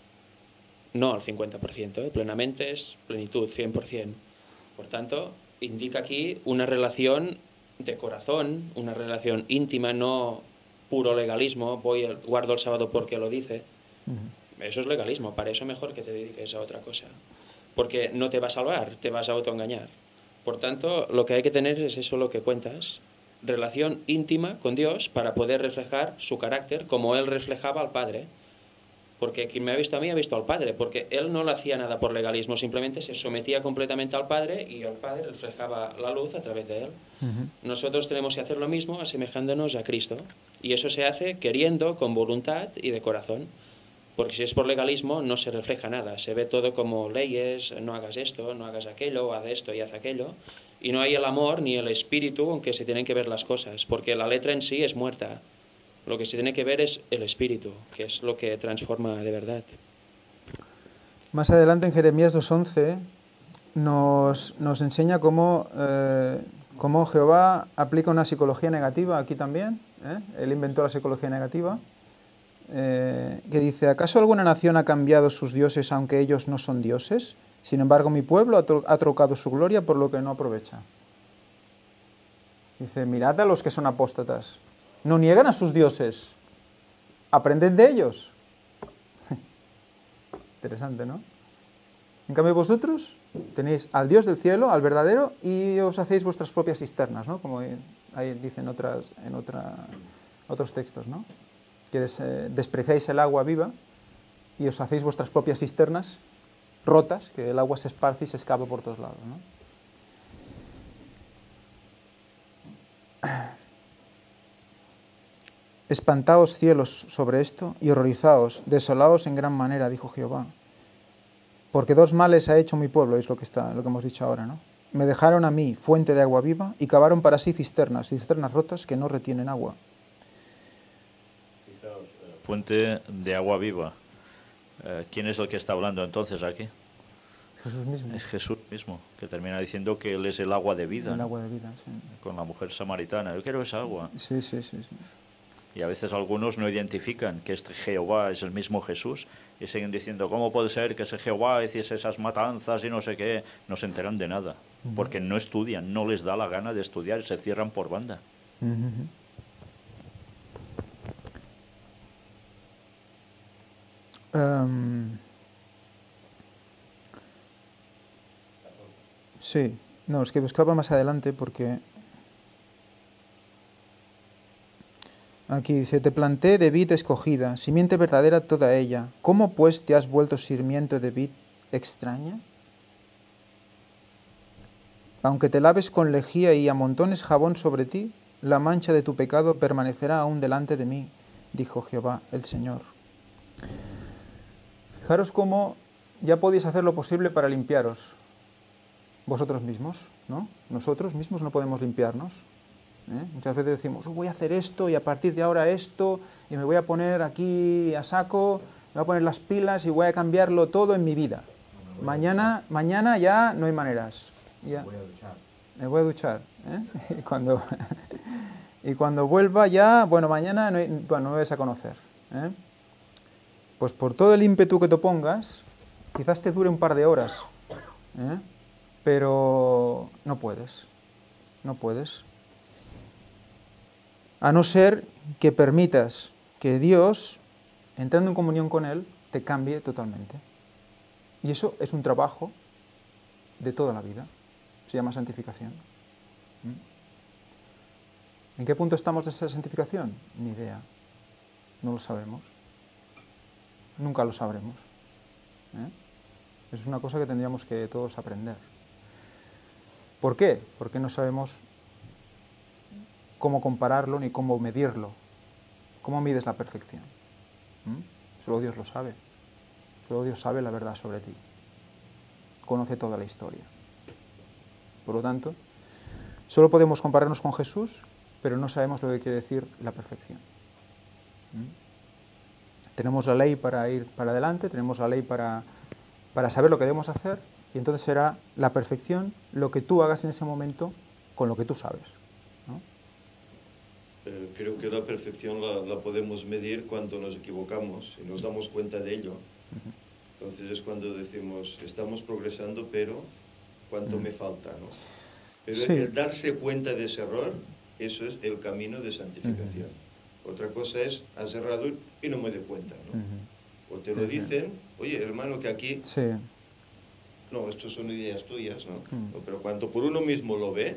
Speaker 4: No al 50%, plenamente es plenitud, 100%. Por tanto, indica aquí una relación de corazón, una relación íntima, no puro legalismo, guardo el sábado porque lo dice. Eso es legalismo, para eso mejor que te dediques a otra cosa. Porque no te va a salvar, te vas a autoengañar. Por tanto, lo que hay que tener es eso lo que cuentas, relación íntima con Dios para poder reflejar su carácter como Él reflejaba al Padre. Porque quien me ha visto a mí ha visto al Padre, porque Él no lo hacía nada por legalismo, simplemente se sometía completamente al Padre y el Padre reflejaba la luz a través de Él. Nosotros tenemos que hacer lo mismo asemejándonos a Cristo. Y eso se hace queriendo, con voluntad y de corazón. Porque si es por legalismo no se refleja nada, se ve todo como leyes, no hagas esto, no hagas aquello, haz esto y haz aquello, y no hay el amor ni el espíritu con que se tienen que ver las cosas, porque la letra en sí es muerta. Lo que se tiene que ver es el espíritu, que es lo que transforma de verdad.
Speaker 1: Más adelante en Jeremías 2:11 nos enseña cómo Jehová aplica una psicología negativa aquí también. Él inventó la psicología negativa. Que dice, ¿acaso alguna nación ha cambiado sus dioses aunque ellos no son dioses? Sin embargo, mi pueblo ha trocado su gloria por lo que no aprovecha. Dice, mirad a los que son apóstatas. No niegan a sus dioses. Aprended de ellos. Interesante, ¿no? En cambio vosotros tenéis al Dios del cielo, al verdadero, y os hacéis vuestras propias cisternas, ¿no? Como ahí dicen otros textos, ¿no? Que despreciáis el agua viva y os hacéis vuestras propias cisternas rotas, que el agua se esparce y se escapa por todos lados, ¿no? Espantaos cielos sobre esto y horrorizaos, desolaos en gran manera, dijo Jehová. Porque dos males ha hecho mi pueblo, es lo que hemos dicho ahora, ¿no? Me dejaron a mí fuente de agua viva y cavaron para sí cisternas rotas que no retienen agua.
Speaker 2: Fuente de agua viva. ¿Quién es el que está hablando entonces aquí?
Speaker 1: Jesús mismo.
Speaker 2: Es Jesús mismo, que termina diciendo que Él es el agua de vida.
Speaker 1: El agua de vida, sí.
Speaker 2: Con la mujer samaritana. Yo quiero esa agua.
Speaker 1: Sí.
Speaker 2: Y a veces algunos no identifican que este Jehová es el mismo Jesús y siguen diciendo, ¿cómo puede ser que ese Jehová hiciese esas matanzas y no sé qué? No se enteran de nada, porque no estudian, no les da la gana de estudiar y se cierran por banda.
Speaker 1: Sí, no, es que buscaba más adelante porque aquí dice, te planté de vid escogida, simiente verdadera toda ella. ¿Cómo pues te has vuelto sirviente de vid extraña? Aunque te laves con lejía y amontones jabón sobre ti, la mancha de tu pecado permanecerá aún delante de mí, dijo Jehová el Señor. Fijaros cómo ya podéis hacer lo posible para limpiaros vosotros mismos, ¿no? Nosotros mismos no podemos limpiarnos. Muchas veces decimos, voy a hacer esto y a partir de ahora esto y me voy a poner aquí a saco, me voy a poner las pilas y voy a cambiarlo todo en mi vida. Mañana ya no hay maneras. Ya. Me voy a duchar. Y cuando vuelva ya, bueno, mañana no me vais a conocer. Pues por todo el ímpetu que te pongas, quizás te dure un par de horas, pero no puedes. No puedes. A no ser que permitas que Dios, entrando en comunión con Él, te cambie totalmente. Y eso es un trabajo de toda la vida. Se llama santificación. ¿En qué punto estamos de esa santificación? Ni idea. No lo sabemos. Nunca lo sabremos. Eso es una cosa que tendríamos que todos aprender. ¿Por qué? Porque no sabemos cómo compararlo ni cómo medirlo. ¿Cómo mides la perfección? Solo Dios lo sabe. Solo Dios sabe la verdad sobre ti. Conoce toda la historia. Por lo tanto, solo podemos compararnos con Jesús, pero no sabemos lo que quiere decir la perfección. Tenemos la ley para ir para adelante, tenemos la ley para saber lo que debemos hacer, y entonces será la perfección lo que tú hagas en ese momento con lo que tú sabes, ¿no?
Speaker 3: Creo que la perfección la podemos medir cuando nos equivocamos y nos damos cuenta de ello. Entonces es cuando decimos, estamos progresando, pero ¿cuánto me falta, no? Pero
Speaker 1: sí.
Speaker 3: El darse cuenta de ese error, eso es el camino de santificación. Otra cosa es, has errado y no me doy cuenta, ¿no? O te lo dicen, oye, hermano, que aquí...
Speaker 1: Sí.
Speaker 3: No, esto son ideas tuyas, ¿no? Pero cuando por uno mismo lo ve,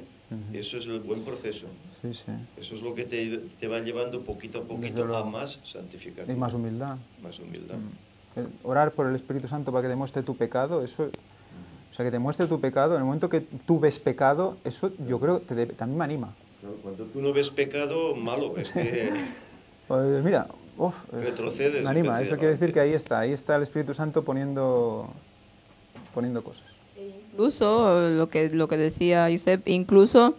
Speaker 3: eso es el buen proceso.
Speaker 1: Sí, sí.
Speaker 3: Eso es lo que te va llevando poquito a poquito a más santificación.
Speaker 1: Y más humildad.
Speaker 3: Más humildad.
Speaker 1: Orar por el Espíritu Santo para que te muestre tu pecado, eso... O sea, que te muestre tu pecado, en el momento que tú ves pecado, eso yo creo que también me anima.
Speaker 3: Claro, cuando tú no ves pecado, malo, es que...
Speaker 1: Pues mira,
Speaker 3: retrocedes.
Speaker 1: me anima, eso quiere decir que ahí está el Espíritu Santo poniendo cosas.
Speaker 5: Incluso, lo que decía Josep, incluso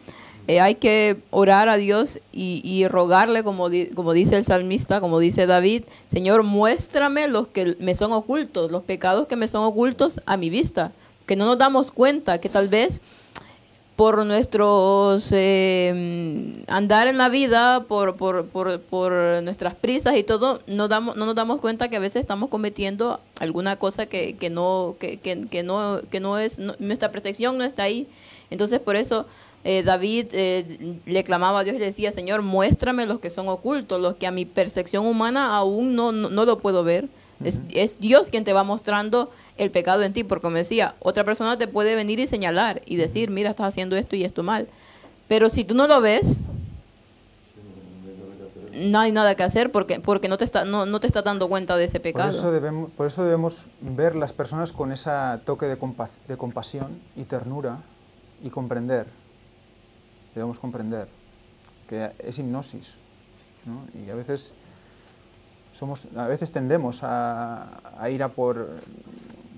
Speaker 5: hay que orar a Dios y rogarle, como dice el salmista, como dice David, Señor, muéstrame los que me son ocultos, los pecados que me son ocultos a mi vista, que no nos damos cuenta, que tal vez por nuestros andar en la vida, por nuestras prisas y todo, no nos damos cuenta que a veces estamos cometiendo alguna cosa que no es, nuestra perfección no está ahí. Entonces por eso David le clamaba a Dios y le decía, Señor, muéstrame los que son ocultos, los que a mi percepción humana aún no lo puedo ver. Es Dios quien te va mostrando el pecado en ti, porque como decía, otra persona te puede venir y señalar y decir, mira, estás haciendo esto y esto mal. Pero si tú no lo ves, no hay nada que hacer porque no te está dando cuenta de ese pecado.
Speaker 1: Por eso debemos ver las personas con ese toque de compasión y ternura y comprender. Debemos comprender que es hipnosis, ¿no? Y a veces tendemos a ir a por...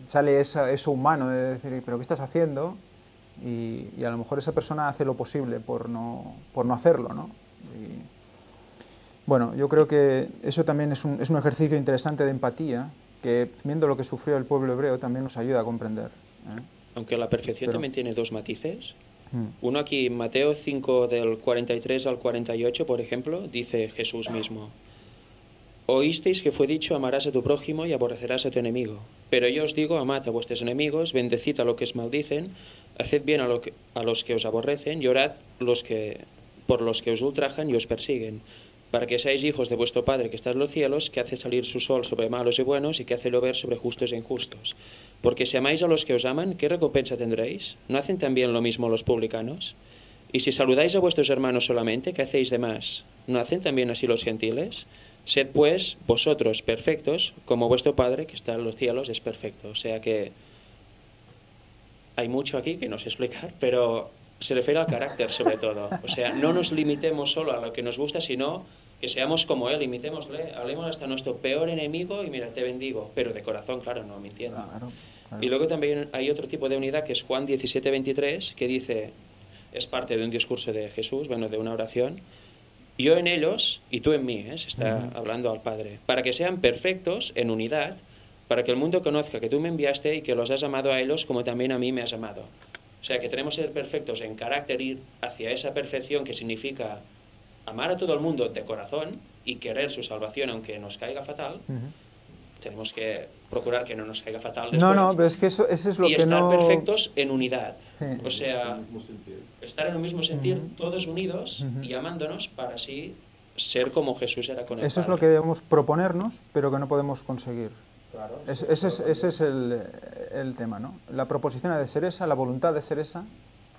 Speaker 1: Sale eso humano de decir, ¿pero qué estás haciendo? Y a lo mejor esa persona hace lo posible por no hacerlo, ¿no? Y, bueno, yo creo que eso también es un ejercicio interesante de empatía, que viendo lo que sufrió el pueblo hebreo también nos ayuda a comprender.
Speaker 4: Aunque la perfección también tiene dos matices. Uno aquí, en Mateo 5, del 43 al 48, por ejemplo, dice Jesús mismo: Oísteis que fue dicho, amarás a tu prójimo y aborrecerás a tu enemigo. Pero yo os digo, amad a vuestros enemigos, bendecid a los que os maldicen, haced bien a los que os aborrecen, y orad por los que os ultrajan y os persiguen, para que seáis hijos de vuestro Padre que está en los cielos, que hace salir su sol sobre malos y buenos, y que hace llover sobre justos e injustos. Porque si amáis a los que os aman, ¿qué recompensa tendréis? ¿No hacen también lo mismo los publicanos? Y si saludáis a vuestros hermanos solamente, ¿qué hacéis de más? ¿No hacen también así los gentiles? Sed pues vosotros perfectos, como vuestro Padre que está en los cielos es perfecto. O sea que hay mucho aquí que no sé explicar, pero se refiere al carácter sobre todo. O sea, no nos limitemos solo a lo que nos gusta, sino que seamos como Él, imitémosle, hablemos hasta nuestro peor enemigo y mira, te bendigo, pero de corazón, claro, no mintiendo.
Speaker 1: Claro.
Speaker 4: Y luego también hay otro tipo de unidad que es Juan 17:23, que dice, es parte de un discurso de Jesús, bueno, de una oración: yo en ellos y tú en mí, se está hablando al Padre, para que sean perfectos en unidad, para que el mundo conozca que tú me enviaste y que los has amado a ellos como también a mí me has amado. O sea, que tenemos que ser perfectos en carácter, ir hacia esa perfección que significa amar a todo el mundo de corazón y querer su salvación aunque nos caiga fatal. Tenemos que procurar que no nos caiga fatal después.
Speaker 1: No, pero es que eso es lo
Speaker 4: y
Speaker 1: que
Speaker 4: estar
Speaker 1: no...
Speaker 4: perfectos en unidad.
Speaker 1: Sí.
Speaker 4: O sea, estar en el mismo sentir, todos unidos y amándonos para así ser como Jesús era con el
Speaker 1: Eso es
Speaker 4: Padre.
Speaker 1: lo que debemos proponernos, pero que no podemos conseguir.
Speaker 4: Claro,
Speaker 1: Ese es el tema, ¿no? La proposición ha de ser esa, la voluntad de ser esa,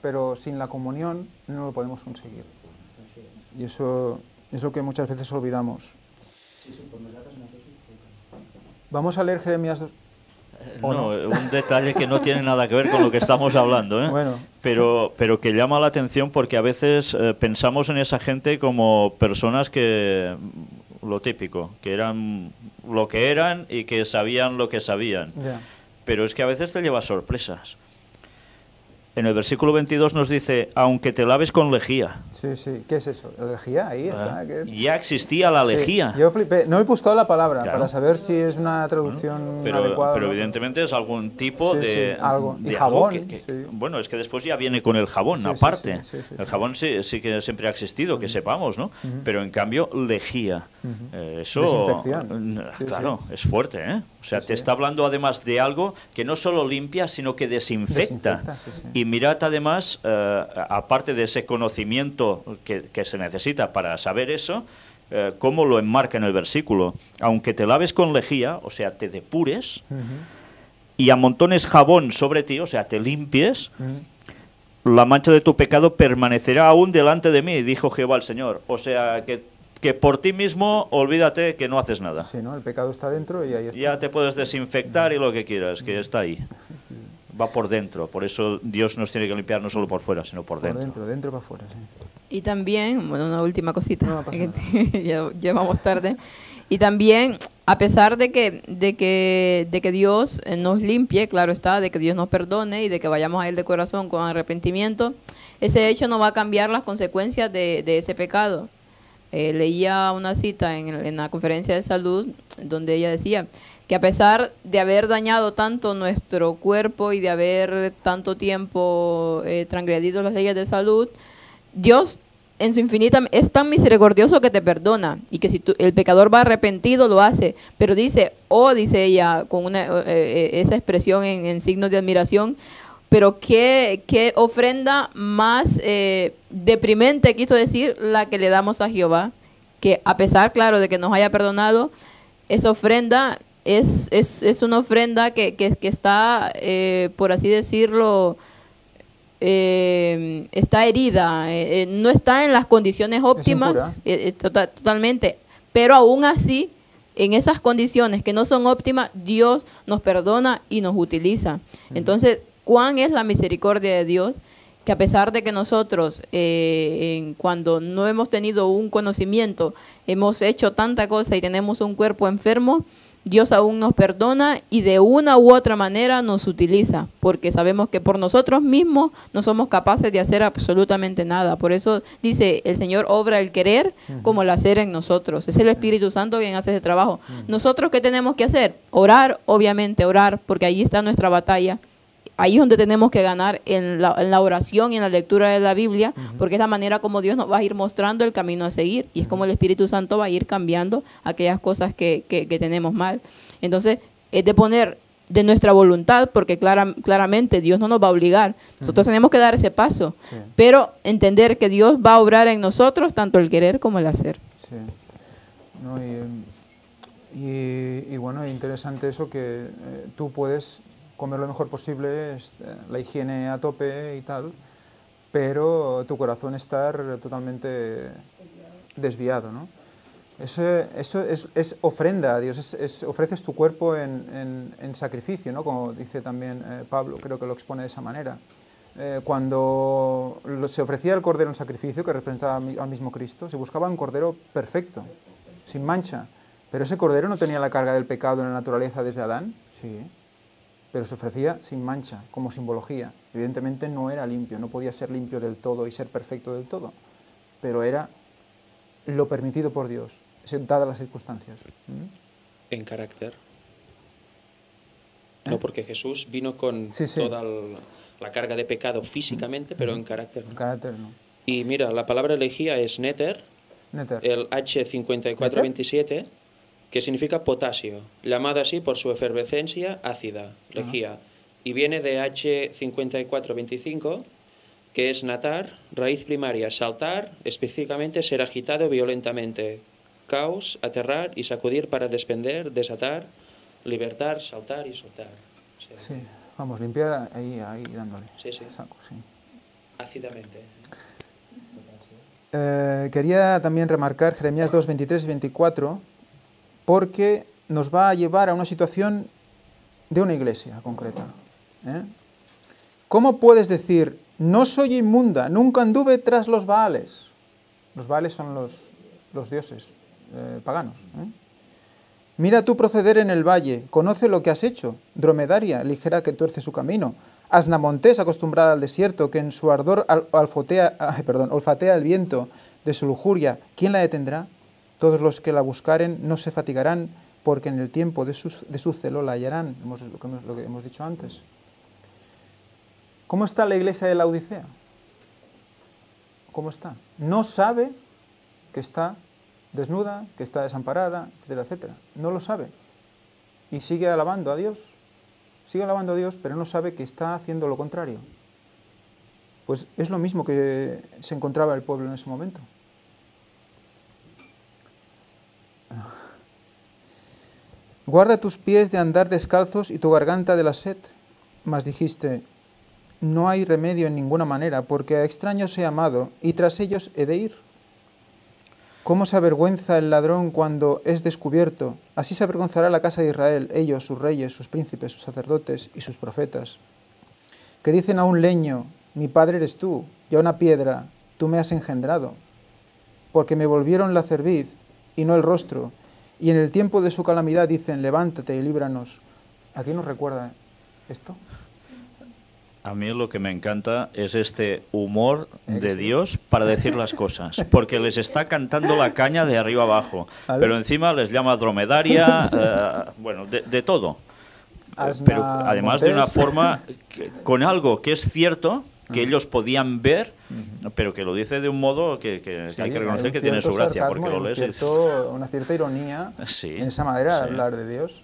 Speaker 1: pero sin la comunión no lo podemos conseguir. Y eso es lo que muchas veces olvidamos. Vamos a leer Jeremías 2.
Speaker 2: No, un detalle que no tiene nada que ver con lo que estamos hablando, ¿eh?
Speaker 1: Bueno.
Speaker 2: pero que llama la atención porque a veces pensamos en esa gente como personas que, lo típico, que eran lo que eran y que sabían lo que sabían.
Speaker 1: Ya.
Speaker 2: Pero es que a veces te lleva sorpresas. En el versículo 22 nos dice, aunque te laves con lejía.
Speaker 1: Sí, sí. ¿Qué es eso? ¿La lejía? Ahí está.
Speaker 2: Ya existía la lejía.
Speaker 1: Sí, yo flipé. No he buscado la palabra
Speaker 2: Claro.
Speaker 1: para saber si es una traducción adecuada.
Speaker 2: Pero
Speaker 1: ¿no?
Speaker 2: evidentemente es algún tipo
Speaker 1: Sí,
Speaker 2: de...
Speaker 1: sí, algo. Y
Speaker 2: de
Speaker 1: jabón,
Speaker 2: algo que,
Speaker 1: sí.
Speaker 2: Bueno, es que después ya viene con el jabón,
Speaker 1: Sí, sí,
Speaker 2: aparte.
Speaker 1: sí, sí.
Speaker 2: El jabón sí que siempre ha existido, que sepamos, ¿no? Pero en cambio, lejía. Eso...
Speaker 1: Desinfección. Sí,
Speaker 2: claro,
Speaker 1: sí.
Speaker 2: es fuerte, ¿eh? O sea,
Speaker 1: Sí,
Speaker 2: te
Speaker 1: sí.
Speaker 2: está hablando además de algo que no solo limpia, sino que desinfecta.
Speaker 1: Desinfecta, sí, sí.
Speaker 2: Y mirad además, aparte de ese conocimiento que se necesita para saber eso, cómo lo enmarca en el versículo. Aunque te laves con lejía, o sea, te depures, y amontones jabón sobre ti, o sea, te limpies, la mancha de tu pecado permanecerá aún delante de mí, dijo Jehová el Señor. O sea, que por ti mismo olvídate que no haces nada.
Speaker 1: Sí, ¿no? El pecado está dentro y ahí está.
Speaker 2: Ya te puedes desinfectar y lo que quieras, que está ahí. Va por dentro. Por eso Dios nos tiene que limpiar no solo por fuera, sino por dentro.
Speaker 1: Por dentro para afuera, sí.
Speaker 5: Y también, bueno, una última cosita,
Speaker 1: No pasa nada.
Speaker 5: ya vamos tarde. Y también, a pesar de que Dios nos limpie, claro está, de que Dios nos perdone y de que vayamos a Él de corazón con arrepentimiento, ese hecho no va a cambiar las consecuencias de ese pecado. Leía una cita en la conferencia de salud donde ella decía que a pesar de haber dañado tanto nuestro cuerpo y de haber tanto tiempo transgredido las leyes de salud, Dios en su infinita es tan misericordioso que te perdona y que si el pecador va arrepentido lo hace, pero dice ella con esa expresión en signos de admiración, pero qué ofrenda más deprimente quiso decir la que le damos a Jehová, que a pesar, claro, de que nos haya perdonado, esa ofrenda es una ofrenda que está, por así decirlo, está herida, no está en las condiciones óptimas, totalmente, pero aún así, en esas condiciones que no son óptimas, Dios nos perdona y nos utiliza. Entonces, ¿cuán es la misericordia de Dios? Que a pesar de que nosotros, cuando no hemos tenido un conocimiento, hemos hecho tanta cosa y tenemos un cuerpo enfermo, Dios aún nos perdona y de una u otra manera nos utiliza, porque sabemos que por nosotros mismos no somos capaces de hacer absolutamente nada. Por eso dice, el Señor obra el querer como el hacer en nosotros. Es el Espíritu Santo quien hace ese trabajo. ¿Nosotros qué tenemos que hacer? Orar, obviamente, orar, porque ahí está nuestra batalla. ahí es donde tenemos que ganar en la oración y en la lectura de la Biblia, porque es la manera como Dios nos va a ir mostrando el camino a seguir, y es como el Espíritu Santo va a ir cambiando aquellas cosas que tenemos mal. Entonces, es de poner de nuestra voluntad, porque claramente Dios no nos va a obligar. Nosotros tenemos que dar ese paso, pero entender que Dios va a obrar en nosotros tanto el querer como el hacer.
Speaker 1: Sí. No, y bueno, interesante eso que tú puedes comer lo mejor posible, la higiene a tope y tal, pero tu corazón estar totalmente desviado, ¿no? Eso es ofrenda a Dios, ofreces tu cuerpo en sacrificio, ¿no? Como dice también Pablo, creo que lo expone de esa manera. Cuando se ofrecía el cordero en sacrificio, que representaba al mismo Cristo, se buscaba un cordero perfecto, sin mancha. Pero ese cordero no tenía la carga del pecado en la naturaleza desde Adán, sí, pero se ofrecía sin mancha, como simbología. Evidentemente no era limpio, no podía ser limpio del todo y ser perfecto del todo, pero era lo permitido por Dios, dadas las circunstancias.
Speaker 4: En carácter. No, porque Jesús vino con toda la carga de pecado físicamente, pero en carácter.
Speaker 1: En carácter no.
Speaker 4: Y mira, la palabra elegía es néter, el H5427, que significa potasio, llamado así por su efervescencia ácida, lejía, y viene de H5425, que es natar, raíz primaria, saltar, específicamente ser agitado violentamente, caos, aterrar y sacudir para desprender, desatar, libertar, saltar y soltar. O sea,
Speaker 1: sí, vamos, limpiar ahí dándole.
Speaker 4: Sí, sí.
Speaker 1: Saco, sí.
Speaker 4: Ácidamente.
Speaker 1: Quería también remarcar Jeremías 2, 23 y 24, porque nos va a llevar a una situación de una iglesia concreta. ¿Cómo puedes decir, no soy inmunda, nunca anduve tras los Baales? Los Baales son los dioses paganos. Mira tu proceder en el valle, conoce lo que has hecho, dromedaria, ligera que tuerce su camino, asna montés acostumbrada al desierto, que en su ardor olfatea el viento de su lujuria, ¿quién la detendrá? Todos los que la buscaren no se fatigarán, porque en el tiempo de su celo la hallarán, lo que hemos dicho antes. ¿Cómo está la iglesia de la Odisea? ¿Cómo está? No sabe que está desnuda, que está desamparada, etcétera, etcétera. No lo sabe. Y sigue alabando a Dios. Sigue alabando a Dios, pero no sabe que está haciendo lo contrario. Pues es lo mismo que se encontraba el pueblo en ese momento. Guarda tus pies de andar descalzos y tu garganta de la sed. Mas dijiste, no hay remedio en ninguna manera, porque a extraños he amado, y tras ellos he de ir. ¿Cómo se avergüenza el ladrón cuando es descubierto? Así se avergonzará la casa de Israel, ellos, sus reyes, sus príncipes, sus sacerdotes y sus profetas. Que dicen a un leño, mi padre eres tú, y a una piedra, tú me has engendrado. Porque me volvieron la cerviz y no el rostro, y en el tiempo de su calamidad dicen, levántate y líbranos. ¿A quién nos recuerda esto?
Speaker 2: A mí lo que me encanta es este humor de Dios para decir las cosas, porque les está cantando la caña de arriba abajo, pero encima les llama dromedaria, bueno, de todo. Pero además de una forma, con algo que es cierto, que ellos podían ver, pero que lo dice de un modo que hay que reconocer que tiene su gracia, porque lo lees.
Speaker 1: Una cierta ironía en esa manera de hablar de Dios,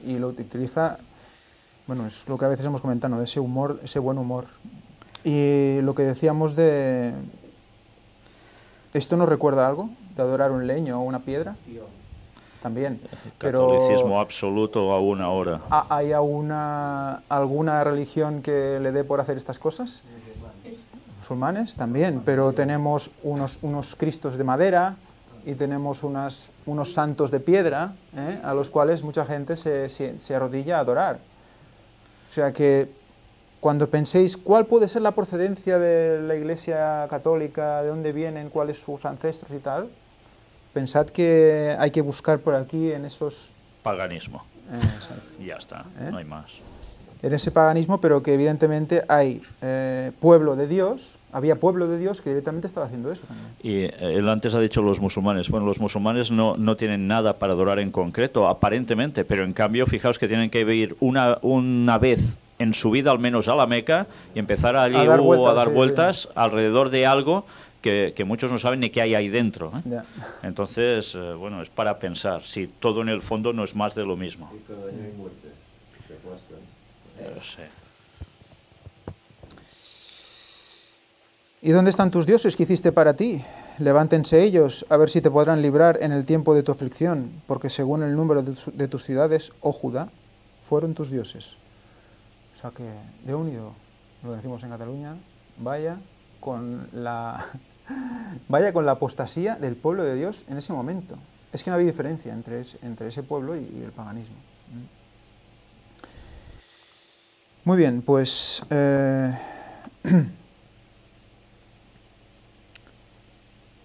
Speaker 1: y lo utiliza. Bueno, es lo que a veces hemos comentado, de ese humor, ese buen humor. Y lo que decíamos de... ¿Esto nos recuerda algo? ¿De adorar un leño o una piedra? También.
Speaker 2: Catolicismo absoluto aún ahora.
Speaker 1: ¿Hay alguna religión que le dé por hacer estas cosas? Musulmanes también, pero tenemos unos cristos de madera y tenemos unos santos de piedra, a los cuales mucha gente se arrodilla a adorar. O sea que cuando penséis cuál puede ser la procedencia de la Iglesia Católica, de dónde vienen, cuáles sus ancestros y tal, pensad que hay que buscar por aquí en esos...
Speaker 2: Paganismo. Y ya está, no hay más.
Speaker 1: En ese paganismo, pero que evidentemente hay pueblo de Dios, había pueblo de Dios que directamente estaba haciendo eso también.
Speaker 2: Y él antes ha dicho los musulmanes. Bueno, los musulmanes no tienen nada para adorar en concreto, aparentemente, pero en cambio, fijaos que tienen que ir una vez en su vida al menos a la Meca y empezar allí
Speaker 1: A dar vueltas,
Speaker 2: a dar
Speaker 1: sí,
Speaker 2: vueltas
Speaker 1: sí.
Speaker 2: alrededor de algo que muchos no saben ni qué hay ahí dentro, ¿eh?
Speaker 1: Ya.
Speaker 2: Entonces, bueno, es para pensar si todo en el fondo no es más de lo mismo.
Speaker 3: Y cada año hay muerte. Se aplasta.
Speaker 2: Sí.
Speaker 1: ¿Y dónde están tus dioses que hiciste para ti? Levántense ellos, a ver si te podrán librar en el tiempo de tu aflicción, porque según el número de tus ciudades, oh Judá, fueron tus dioses. O sea que, de unido, lo decimos en Cataluña, vaya con la apostasía del pueblo de Dios en ese momento. Es que no había diferencia entre ese pueblo y el paganismo. Muy bien, pues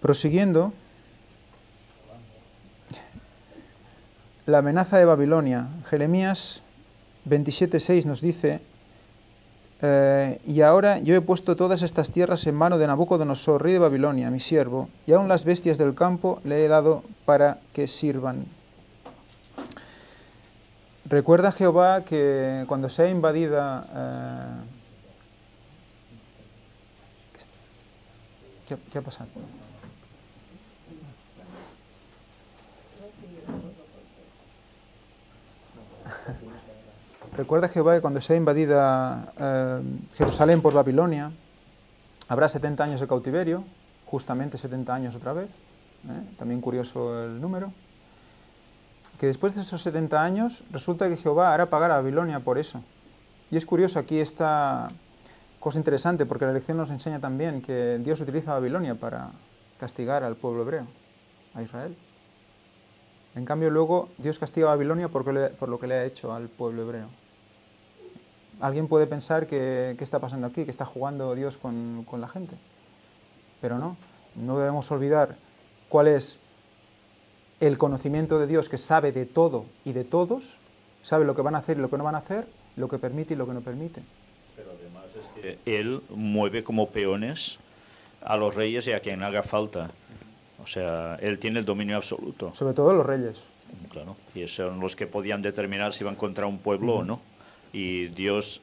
Speaker 1: prosiguiendo, la amenaza de Babilonia. Jeremías 27:6 nos dice: y ahora yo he puesto todas estas tierras en mano de Nabucodonosor, rey de Babilonia, mi siervo, y aun las bestias del campo le he dado para que sirvan. Recuerda Jehová que cuando sea invadida... ¿Qué ha pasado? Recuerda Jehová que cuando sea invadida Jerusalén por Babilonia, habrá 70 años de cautiverio, justamente 70 años otra vez, también curioso el número, que después de esos 70 años resulta que Jehová hará pagar a Babilonia por eso. Y es curioso aquí esta cosa interesante, porque la lección nos enseña también que Dios utiliza a Babilonia para castigar al pueblo hebreo, a Israel. En cambio luego Dios castiga a Babilonia por lo que le ha hecho al pueblo hebreo. Alguien puede pensar que ¿qué está pasando aquí? Que está jugando Dios con la gente. Pero no debemos olvidar cuál es el conocimiento de Dios, que sabe de todo y de todos, sabe lo que van a hacer y lo que no van a hacer, lo que permite y lo que no permite.
Speaker 2: Pero además es que Él mueve como peones a los reyes y a quien haga falta. O sea, Él tiene el dominio absoluto.
Speaker 1: Sobre todo los reyes.
Speaker 2: Claro, y son los que podían determinar si iban contra un pueblo o no. Y Dios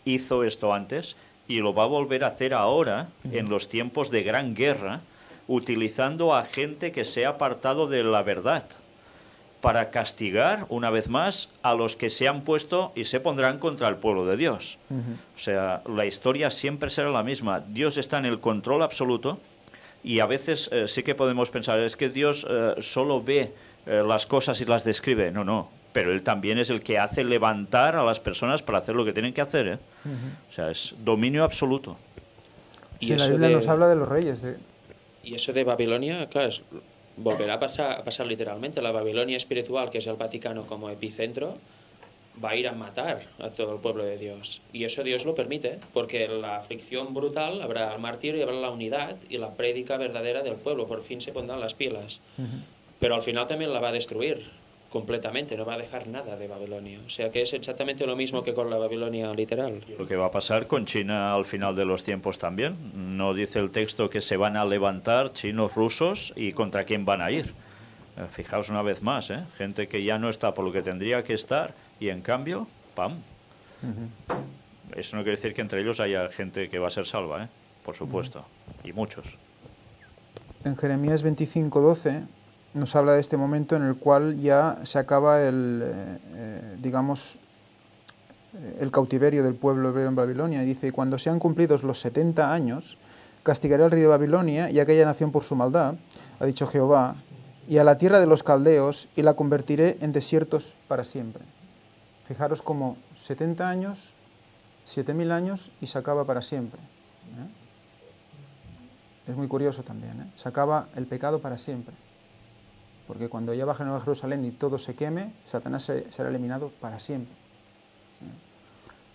Speaker 2: hizo esto antes y lo va a volver a hacer ahora, en los tiempos de gran guerra, utilizando a gente que se ha apartado de la verdad, para castigar, una vez más, a los que se han puesto y se pondrán contra el pueblo de Dios. O sea, la historia siempre será la misma. Dios está en el control absoluto y a veces sí que podemos pensar, es que Dios solo ve las cosas y las describe. No, pero Él también es el que hace levantar a las personas para hacer lo que tienen que hacer, ¿eh? O sea, es dominio absoluto.
Speaker 1: Sí, la Biblia nos habla de los reyes.
Speaker 4: Y eso de Babilonia, claro, volverá a pasar literalmente. La Babilonia espiritual, que es el Vaticano como epicentro, va a ir a matar a todo el pueblo de Dios. Y eso Dios lo permite, porque la aflicción brutal habrá el martirio y habrá la unidad y la prédica verdadera del pueblo. Por fin se pondrán las pilas. Pero al final también la va a destruir completamente, no va a dejar nada de Babilonia. O sea que es exactamente lo mismo que con la Babilonia literal.
Speaker 2: Lo que va a pasar con China al final de los tiempos también. No dice el texto que se van a levantar chinos, rusos y contra quién van a ir. Fijaos una vez más, gente que ya no está por lo que tendría que estar y en cambio, ¡pam! Eso no quiere decir que entre ellos haya gente que va a ser salva, por supuesto, y muchos.
Speaker 1: En Jeremías 25:12 nos habla de este momento en el cual ya se acaba el cautiverio del pueblo hebreo en Babilonia. Y dice: cuando sean cumplidos los 70 años, castigaré al rey de Babilonia y a aquella nación por su maldad, ha dicho Jehová, y a la tierra de los caldeos, y la convertiré en desiertos para siempre. Fijaros como 70 años, 7000 años y se acaba para siempre. Es muy curioso también, se acaba el pecado para siempre. Porque cuando ya baje Nueva Jerusalén y todo se queme, Satanás será eliminado para siempre.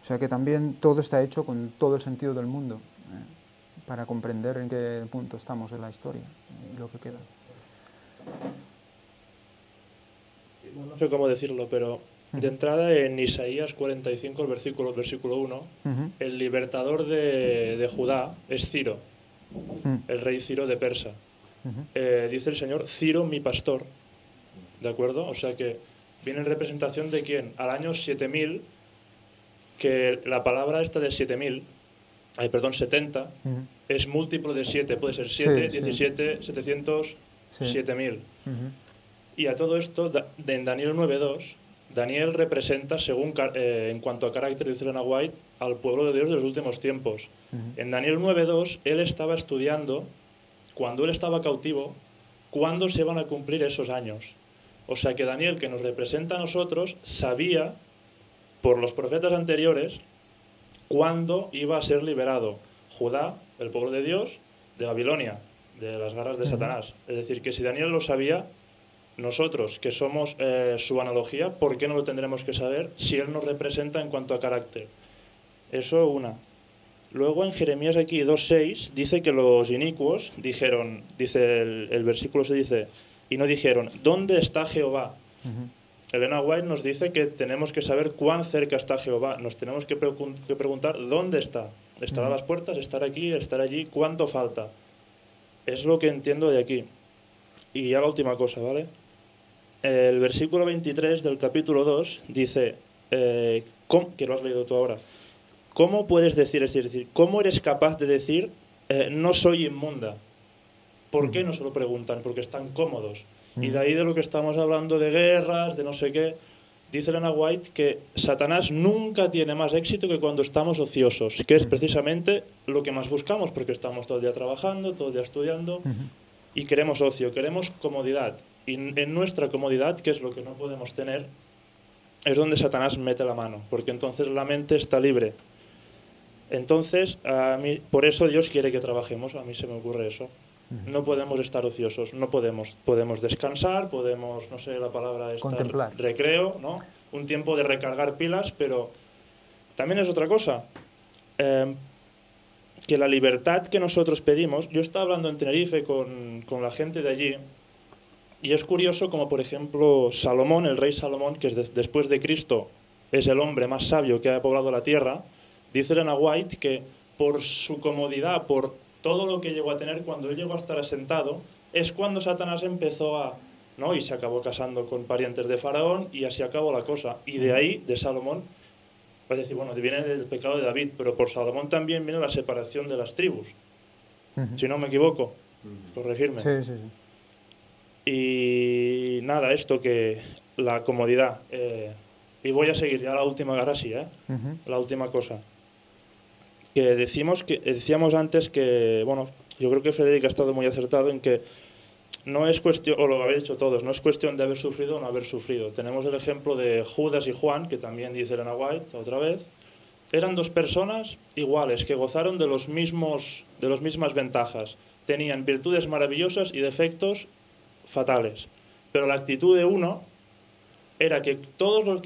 Speaker 1: O sea que también todo está hecho con todo el sentido del mundo, para comprender en qué punto estamos en la historia y lo que queda.
Speaker 6: No sé cómo decirlo, pero de entrada en Isaías 45, el versículo 1, el libertador de Judá es Ciro, el rey Ciro de Persa. Dice el Señor, Ciro mi pastor, ¿de acuerdo? O sea que viene en representación de quién, al año 7000, que la palabra esta de 7000, perdón, 70, es múltiplo de 7, puede ser 7,
Speaker 1: Sí,
Speaker 6: 17, 700,
Speaker 1: Sí.
Speaker 6: 7000. Y a todo esto, en Daniel 9.2, Daniel representa, según en cuanto a carácter, dice Elena White, al pueblo de Dios de los últimos tiempos. En Daniel 9.2, él estaba estudiando, cuando él estaba cautivo, cuándo se van a cumplir esos años. O sea que Daniel, que nos representa a nosotros, sabía, por los profetas anteriores, cuándo iba a ser liberado Judá, el pueblo de Dios, de Babilonia, de las garras de Satanás. Es decir, que si Daniel lo sabía, nosotros, que somos su analogía, ¿por qué no lo tendremos que saber si él nos representa en cuanto a carácter? Eso una. Luego en Jeremías aquí 2.6 dice que los inicuos dijeron, dice el versículo se dice, y no dijeron, ¿dónde está Jehová? Elena White nos dice que tenemos que saber cuán cerca está Jehová. Nos tenemos que preguntar ¿dónde está? ¿Estará a las puertas? ¿Estará aquí? ¿Estará allí? ¿Cuánto falta? Es lo que entiendo de aquí. Y ya la última cosa, ¿vale? El versículo 23 del capítulo 2 dice, que lo has leído tú ahora, ¿cómo puedes decir, es decir, cómo eres capaz de decir no soy inmunda? ¿Por qué no se lo preguntan? Porque están cómodos. Y de ahí de lo que estamos hablando de guerras, de no sé qué, dice Elena White que Satanás nunca tiene más éxito que cuando estamos ociosos, que es precisamente lo que más buscamos, porque estamos todo el día trabajando, todo el día estudiando, y queremos ocio, queremos comodidad. Y en nuestra comodidad, que es lo que no podemos tener, es donde Satanás mete la mano, porque entonces la mente está libre. Entonces, a mí, por eso Dios quiere que trabajemos, a mí se me ocurre eso. No podemos estar ociosos, no podemos. Podemos descansar, podemos, no sé la palabra,
Speaker 1: contemplar.
Speaker 6: Recreo, ¿no? Un tiempo de recargar pilas, pero también es otra cosa. Que la libertad que nosotros pedimos, yo estaba hablando en Tenerife con la gente de allí, y es curioso como, por ejemplo, Salomón, el rey Salomón, que es después de Cristo es el hombre más sabio que ha poblado la tierra, dice Elena White que por su comodidad, por todo lo que llegó a tener, cuando él llegó a estar asentado, es cuando Satanás empezó a... ¿no? Y se acabó casando con parientes de Faraón y así acabó la cosa. Y de ahí, de Salomón, es decir, bueno, viene del pecado de David, pero por Salomón también viene la separación de las tribus. Si no me equivoco, corregirme.
Speaker 1: Sí, sí, sí.
Speaker 6: Y nada, esto que la comodidad. Y voy a seguir ya la última, ahora sí, la última cosa. Que decíamos antes que, bueno, yo creo que Federico ha estado muy acertado en que no es cuestión, o lo habéis dicho todos, no es cuestión de haber sufrido o no haber sufrido. Tenemos el ejemplo de Judas y Juan, que también dice Elena White otra vez. Eran dos personas iguales, que gozaron de las mismas ventajas. Tenían virtudes maravillosas y defectos fatales. Pero la actitud de uno era que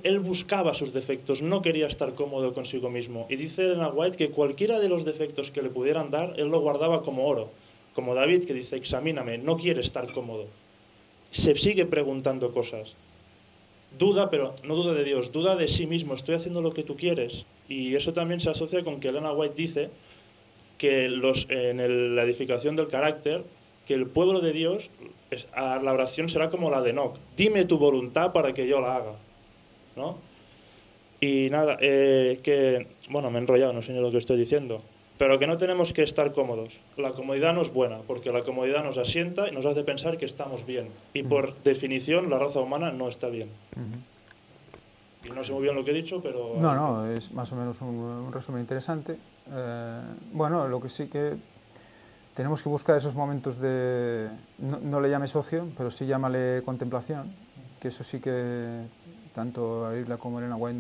Speaker 6: él buscaba sus defectos, no quería estar cómodo consigo mismo. Y dice Elena White que cualquiera de los defectos que le pudieran dar, él lo guardaba como oro. Como David, que dice, examíname, no quiere estar cómodo. Se sigue preguntando cosas. Duda, pero no duda de Dios, duda de sí mismo, estoy haciendo lo que tú quieres. Y eso también se asocia con que Elena White dice que la edificación del carácter, que el pueblo de Dios, la oración será como la de Enoc. Dime tu voluntad para que yo la haga, ¿no? Y nada, bueno, me he enrollado, no sé ni lo que estoy diciendo. Pero que no tenemos que estar cómodos. La comodidad no es buena, porque la comodidad nos asienta y nos hace pensar que estamos bien. Y por definición, la raza humana no está bien. Y no sé muy bien lo que he dicho, pero...
Speaker 1: No, es más o menos un resumen interesante. Bueno, lo que sí que tenemos que buscar esos momentos de... No le llames ocio, pero sí llámale contemplación, que eso sí que tanto la Biblia como Elena White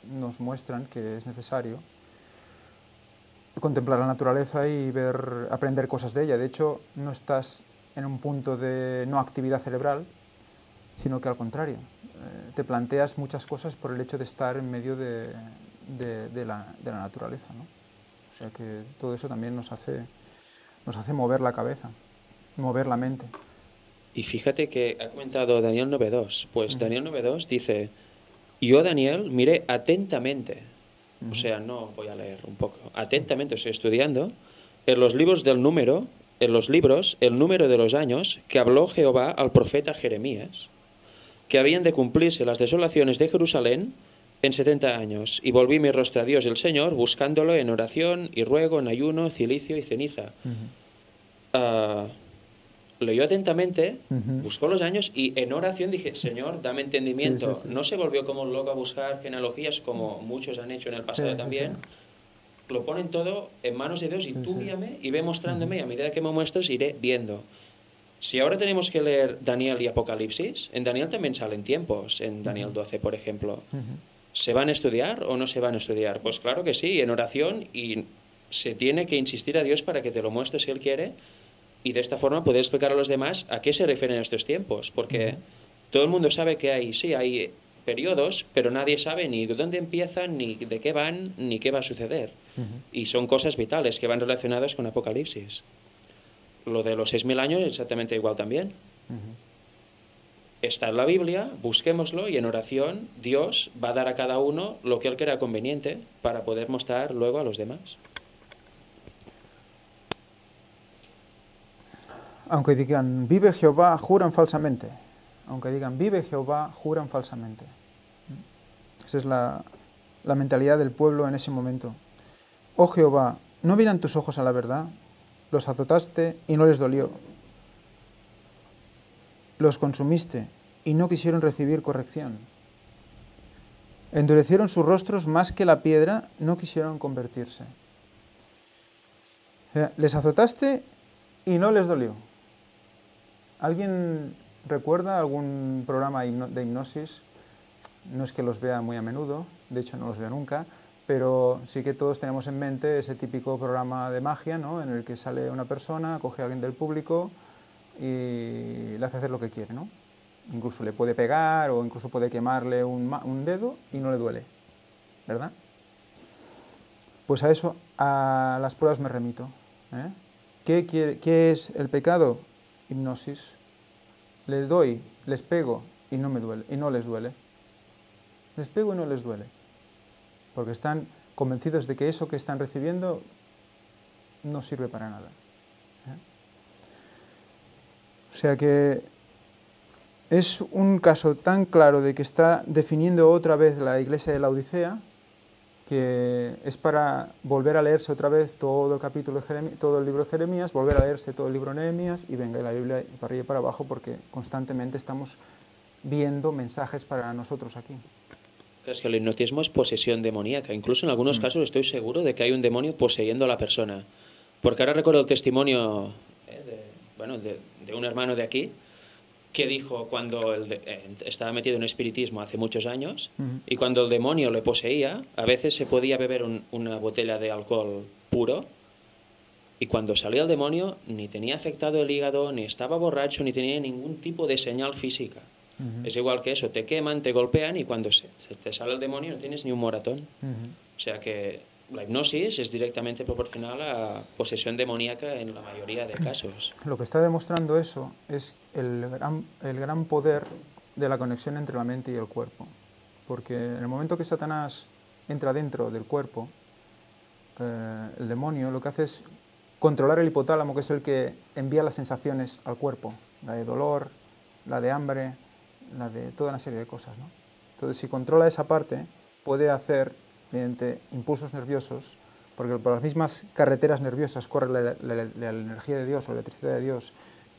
Speaker 1: nos muestran que es necesario. Contemplar la naturaleza y aprender cosas de ella. De hecho, no estás en un punto de no actividad cerebral, sino que al contrario, te planteas muchas cosas por el hecho de estar en medio de la naturaleza, ¿no? O sea que todo eso también nos hace mover la cabeza, mover la mente.
Speaker 4: Y fíjate que ha comentado Daniel 9.2. Pues Daniel 9.2 dice, yo Daniel miré atentamente. O sea, no voy a leer un poco. Atentamente estoy estudiando en los libros el número de los años que habló Jehová al profeta Jeremías, que habían de cumplirse las desolaciones de Jerusalén en 70 años, y volví mi rostro a Dios el Señor, buscándolo en oración y ruego, en ayuno, cilicio y ceniza. Leyó atentamente, buscó los años y en oración dije, Señor, dame entendimiento.
Speaker 1: Sí.
Speaker 4: No se volvió como un loco a buscar genealogías como muchos han hecho en el pasado también. Lo ponen todo en manos de Dios y tú guíame y ve mostrándome y a medida que me muestres iré viendo. Si ahora tenemos que leer Daniel y Apocalipsis, en Daniel también salen tiempos, en Daniel 12, por ejemplo. ¿Se van a estudiar o no se van a estudiar? Pues claro que sí, en oración, y se tiene que insistir a Dios para que te lo muestre si Él quiere, y de esta forma poder explicar a los demás a qué se refieren estos tiempos, porque todo el mundo sabe que hay periodos, pero nadie sabe ni de dónde empiezan, ni de qué van, ni qué va a suceder. Y son cosas vitales que van relacionadas con Apocalipsis. Lo de los 6.000 años es exactamente igual también. Está en la Biblia, busquémoslo y en oración Dios va a dar a cada uno lo que Él crea conveniente para poder mostrar luego a los demás.
Speaker 1: Aunque digan, vive Jehová, juran falsamente. Aunque digan, vive Jehová, juran falsamente. Esa es la mentalidad del pueblo en ese momento. Oh Jehová, ¿no miran tus ojos a la verdad? Los azotaste y no les dolió. Los consumiste y no quisieron recibir corrección. Endurecieron sus rostros más que la piedra, no quisieron convertirse. O sea, les azotaste y no les dolió. ¿Alguien recuerda algún programa de hipnosis? No es que los vea muy a menudo, de hecho no los veo nunca, pero sí que todos tenemos en mente ese típico programa de magia, ¿no?, en el que sale una persona, coge a alguien del público y le hace hacer lo que quiere, ¿no? Incluso le puede pegar o incluso puede quemarle un dedo y no le duele, ¿verdad? Pues a eso, a las pruebas me remito. ¿Qué es el pecado? Hipnosis. Les doy, les pego y no me duele, y no les duele. Les pego y no les duele. Porque están convencidos de que eso que están recibiendo no sirve para nada. O sea que es un caso tan claro de que está definiendo otra vez la iglesia de la Odisea, que es para volver a leerse otra vez todo el capítulo de Jeremías, todo el libro de Jeremías, volver a leerse todo el libro de Nehemías y venga la Biblia para arriba y para abajo, porque constantemente estamos viendo mensajes para nosotros aquí.
Speaker 4: Es que el hipnotismo es posesión demoníaca. Incluso en algunos casos estoy seguro de que hay un demonio poseyendo a la persona. Porque ahora recuerdo el testimonio de un hermano de aquí que dijo cuando estaba metido en espiritismo hace muchos años y cuando el demonio le poseía, a veces se podía beber una botella de alcohol puro y cuando salía el demonio ni tenía afectado el hígado, ni estaba borracho, ni tenía ningún tipo de señal física. Es igual que eso, te queman, te golpean y cuando se te sale el demonio no tienes ni un moratón. O sea que la hipnosis es directamente proporcional a posesión demoníaca en la mayoría de casos.
Speaker 1: Lo que está demostrando eso es el gran poder de la conexión entre la mente y el cuerpo. Porque en el momento que Satanás entra dentro del cuerpo, el demonio lo que hace es controlar el hipotálamo, que es el que envía las sensaciones al cuerpo, la de dolor, la de hambre, la de toda una serie de cosas, ¿no? Entonces, si controla esa parte, puede hacer, mediante impulsos nerviosos, porque por las mismas carreteras nerviosas corre la energía de Dios o la electricidad de Dios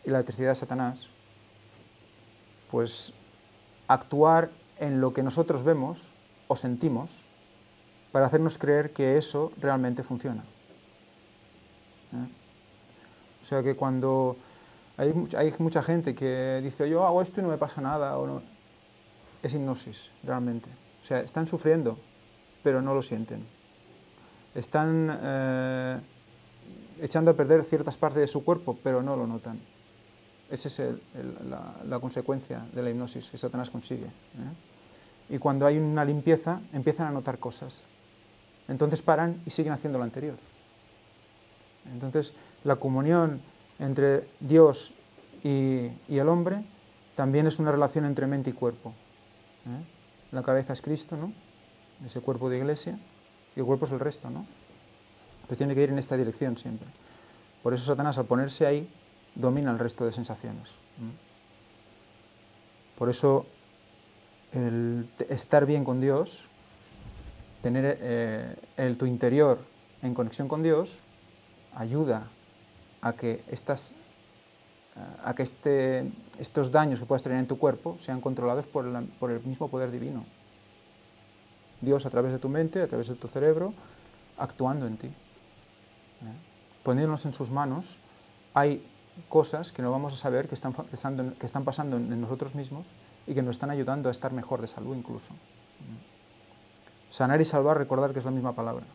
Speaker 1: y la electricidad de Satanás, pues actuar en lo que nosotros vemos o sentimos para hacernos creer que eso realmente funciona. O sea que cuando hay mucha gente que dice yo hago esto y no me pasa nada, o no, es hipnosis realmente. O sea, están sufriendo, pero no lo sienten. Están echando a perder ciertas partes de su cuerpo, pero no lo notan. Esa es la consecuencia de la hipnosis que Satanás consigue. Y cuando hay una limpieza, empiezan a notar cosas. Entonces paran y siguen haciendo lo anterior. Entonces, la comunión entre Dios y el hombre también es una relación entre mente y cuerpo. La cabeza es Cristo, ¿no? Ese cuerpo de iglesia, y el cuerpo es el resto, ¿no? Pues tiene que ir en esta dirección siempre. Por eso Satanás, al ponerse ahí, domina el resto de sensaciones. Por eso el estar bien con Dios tener tu interior en conexión con Dios ayuda a que estos daños que puedas tener en tu cuerpo sean controlados por el mismo poder divino. Dios a través de tu mente, a través de tu cerebro, actuando en ti. Poniéndonos en sus manos, hay cosas que no vamos a saber que están pasando en nosotros mismos y que nos están ayudando a estar mejor de salud incluso. Sanar y salvar, recordar que es la misma palabra.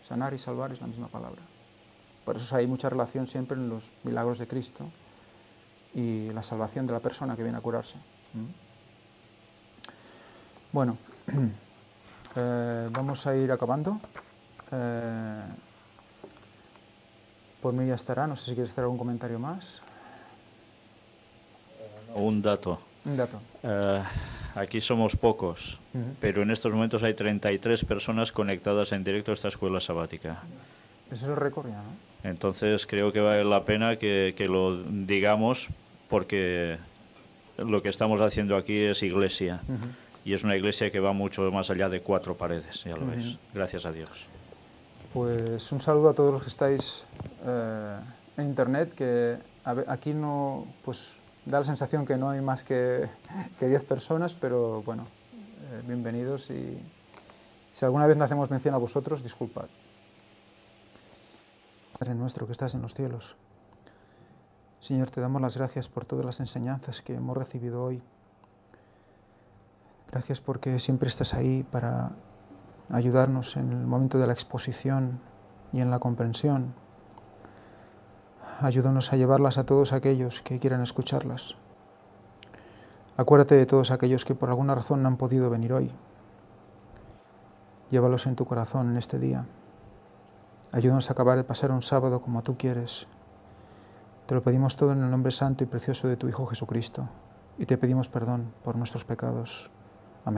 Speaker 1: Sanar y salvar es la misma palabra. Por eso hay mucha relación siempre en los milagros de Cristo y la salvación de la persona que viene a curarse. Bueno, vamos a ir acabando. Por mí ya estará, no sé si quieres hacer algún comentario más.
Speaker 2: Un dato.
Speaker 1: Un dato.
Speaker 2: Aquí somos pocos, pero en estos momentos hay 33 personas conectadas en directo a esta escuela sabática.
Speaker 1: Ese es el récord ya, ¿no?
Speaker 2: Entonces creo que vale la pena que lo digamos, porque lo que estamos haciendo aquí es iglesia. Y es una iglesia que va mucho más allá de 4 paredes, ya lo ves. Gracias a Dios.
Speaker 1: Pues un saludo a todos los que estáis en internet, que aquí no, pues da la sensación que no hay más que 10 personas, pero bueno, bienvenidos, y si alguna vez no hacemos mención a vosotros, disculpad. Padre nuestro que estás en los cielos, Señor, te damos las gracias por todas las enseñanzas que hemos recibido hoy. Gracias porque siempre estás ahí para ayudarnos en el momento de la exposición y en la comprensión. Ayúdanos a llevarlas a todos aquellos que quieran escucharlas. Acuérdate de todos aquellos que por alguna razón no han podido venir hoy. Llévalos en tu corazón en este día. Ayúdanos a acabar de pasar un sábado como tú quieres. Te lo pedimos todo en el nombre santo y precioso de tu Hijo Jesucristo, y te pedimos perdón por nuestros pecados.